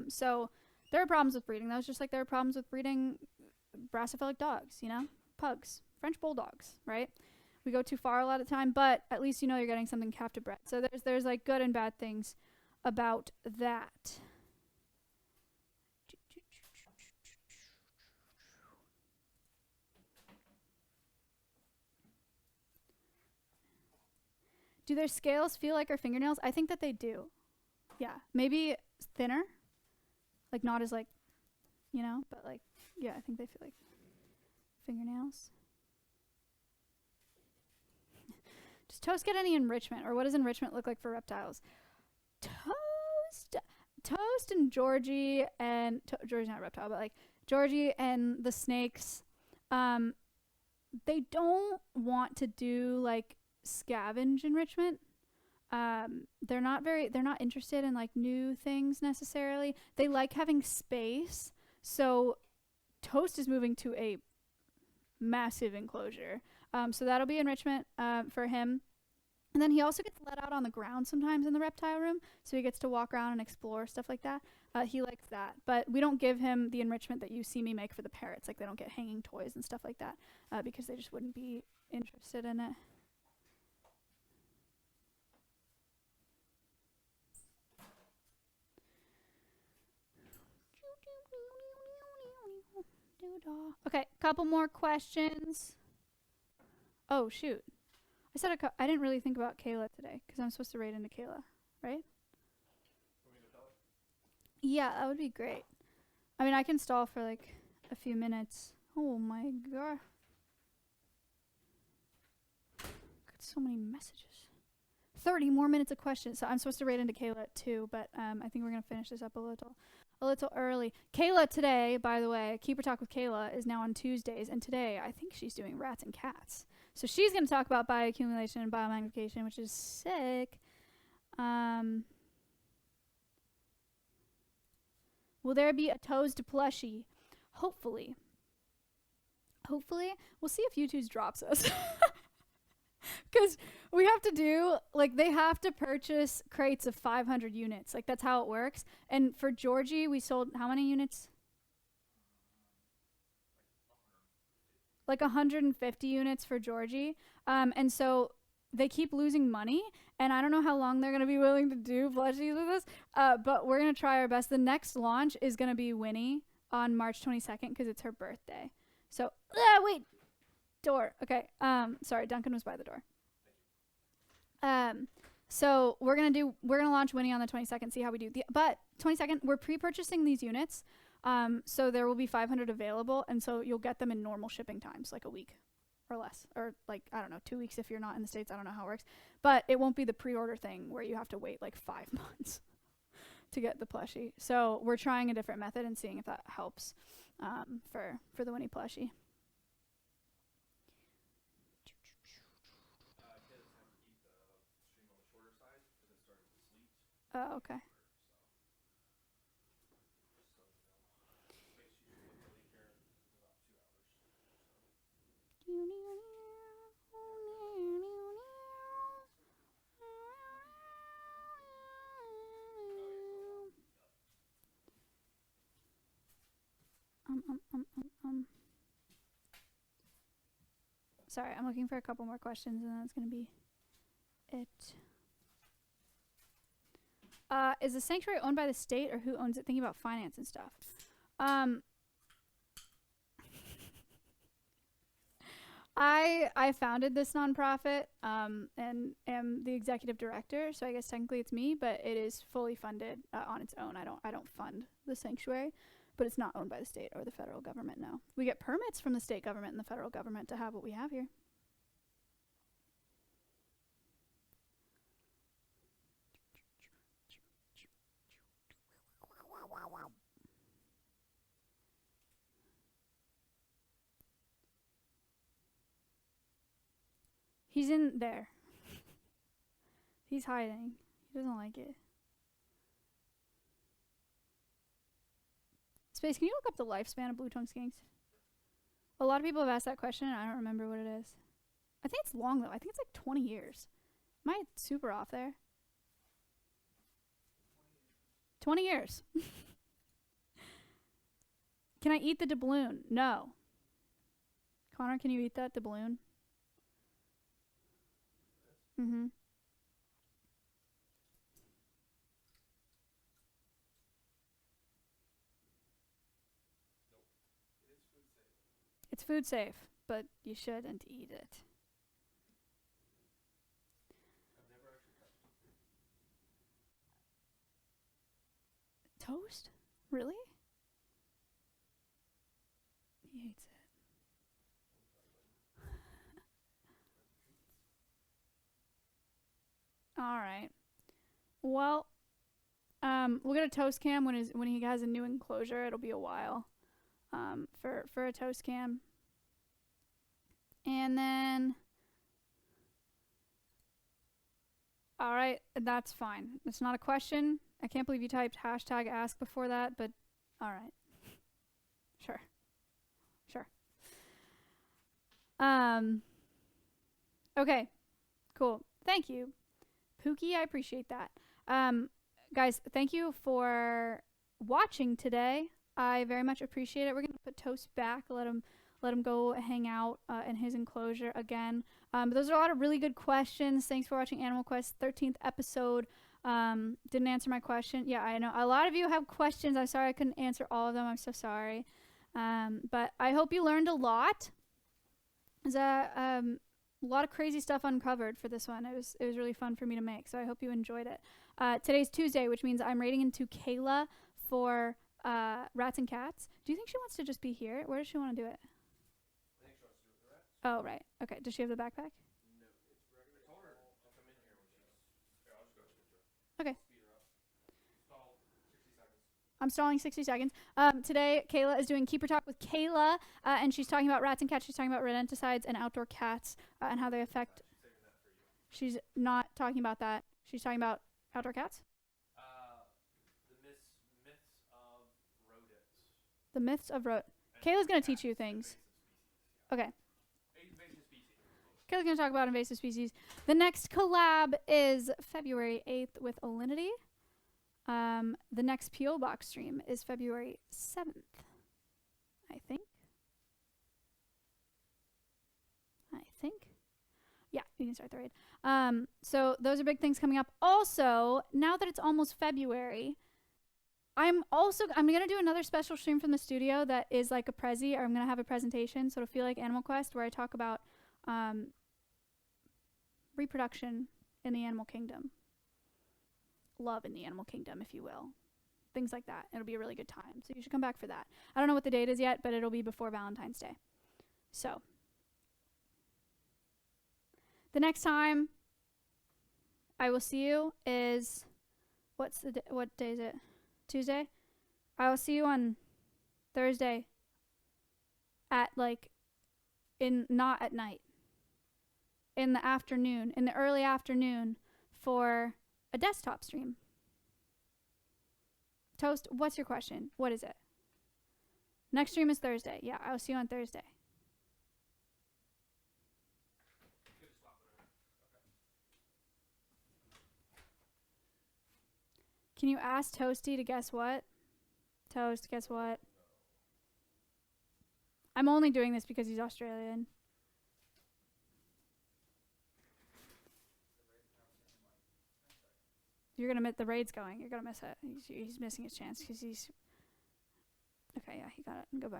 So there are problems with breeding those, just like there are problems with breeding brachycephalic dogs, pugs, French bulldogs, right? We go too far a lot of the time, but at least you're getting something captive bred. So there's like good and bad things about that. Do their scales feel like our fingernails? I think that they do. Yeah. Maybe thinner. Like not as but yeah, I think they feel like fingernails. Does Toast get any enrichment? Or what does enrichment look like for reptiles? Toast and Georgie and... Georgie's not a reptile, but Georgie and the snakes, they don't want to do scavenge enrichment. They're not interested in new things necessarily. They like having space. So Toast is moving to a massive enclosure. So that'll be enrichment for him. And then he also gets let out on the ground sometimes in the reptile room. So he gets to walk around and explore, stuff like that. He likes that. But we don't give him the enrichment that you see me make for the parrots. They don't get hanging toys and stuff like that because they just wouldn't be interested in it. Okay, couple more questions. Oh shoot, I didn't really think about Kayla today because I'm supposed to raid into Kayla, right? Yeah, that would be great. I mean, I can stall for like a few minutes. Oh my god. Got so many messages. 30 more minutes of questions. So I'm supposed to raid into Kayla at 2, but I think we're going to finish this up a little early. Kayla today, by the way, Keeper Talk with Kayla is now on Tuesdays, and today I think she's doing rats and cats. So she's going to talk about bioaccumulation and biomagnification, which is sick. Will there be a toasted plushie? Hopefully. We'll see if YouTube's drops us. Because we have to do, like, they have to purchase crates of 500 units. Like, that's how it works. And for Georgie, we sold how many units? Like 150 units for Georgie. And so they keep losing money. And I don't know how long they're going to be willing to do plushies with us. But we're going to try our best. The next launch is going to be Winnie on March 22nd because it's her birthday. So, wait. Door. Okay. Sorry, Duncan was by the door. So we're gonna launch Winnie on the 22nd, see how we do. But 22nd, we're pre-purchasing these units. So there will be 500 available, and so you'll get them in normal shipping times, like a week or less, or like, I don't know, 2 weeks if you're not in the States. I don't know how it works, but it won't be the pre-order thing where you have to wait like 5 months to get the plushie. So we're trying a different method and seeing if that helps, for the Winnie plushie. Oh, okay. Sorry, I'm looking for a couple more questions and then that's gonna be it. Is the sanctuary owned by the state or who owns it? Thinking about finance and stuff. I founded this nonprofit and am the executive director, so I guess technically it's me, but it is fully funded on its own. I don't fund the sanctuary, but it's not owned by the state or the federal government. No, we get permits from the state government and the federal government to have what we have here. He's in there. He's hiding. He doesn't like it. Space, can you look up the lifespan of blue-tongued skinks? A lot of people have asked that question, and I don't remember what it is. I think it's long, though. I think it's like 20 years. Am I super off there? 20 years. Can I eat the doubloon? No. Connor, can you eat that doubloon? Mm-hmm. It's food safe, but you shouldn't eat it. Toast? Really? He hates it. All right. Well, we'll get a toast cam when he has a new enclosure. It'll be a while, for a toast cam. And then, all right, that's fine. It's not a question. I can't believe you typed hashtag ask before that, but all right. Sure. Okay, cool. Thank you. Pookie, I appreciate that. Guys, thank you for watching today. I very much appreciate it. We're gonna put Toast back, let him go hang out in his enclosure again. But those are a lot of really good questions. Thanks for watching Animal Quest 13th episode. Didn't answer my question. Yeah, I know a lot of you have questions. I'm sorry I couldn't answer all of them. I'm so sorry. But I hope you learned a lot. There's a lot of crazy stuff uncovered for this one. It was really fun for me to make, so I hope you enjoyed it. Today's Tuesday, which means I'm raiding into Kayla for rats and cats. Do you think she wants to just be here? Where does she want to do it? I think she wants to do it with the rats. Oh, right. Okay. Does she have the backpack? No, it's regular. I told her to come in here when she does. Here, I'll just go to the intro. Okay. Speed her up. Stall 60 seconds. I'm stalling 60 seconds. Today, Kayla is doing Keeper Talk with Kayla, and she's talking about rats and cats. She's talking about rodenticides and outdoor cats and how they affect. She's saving that for you. She's not talking about that. She's talking about outdoor cats. The myths of rodents. The myths of And Kayla's gonna cats, teach you things. invasive species. Okay. Invasive species. Kayla's going to talk about invasive species. The next collab is February 8th with Alinity. The next P.O. Box stream is February 7th, I think. Yeah, you can start the raid. So those are big things coming up. Also, now that it's almost February, I'm going to do another special stream from the studio that is like a prezi, or I'm going to have a presentation, so it'll feel like Animal Quest, where I talk about reproduction in the animal kingdom. Love in the animal kingdom, if you will. Things like that. It'll be a really good time. So you should come back for that. I don't know what the date is yet, but it'll be before Valentine's Day. So the next time I will see you is what day is it? Tuesday? I will see you on Thursday at not at night. In the afternoon, in the early afternoon for a desktop stream. Toast, what's your question? What is it? Next stream is Thursday. Yeah, I'll see you on Thursday. Can you ask Toasty to guess what? Toast, guess what? I'm only doing this because he's Australian. You're gonna miss the raid's going. You're gonna miss it. He's missing his chance because he's. Okay, yeah, he got it. Goodbye.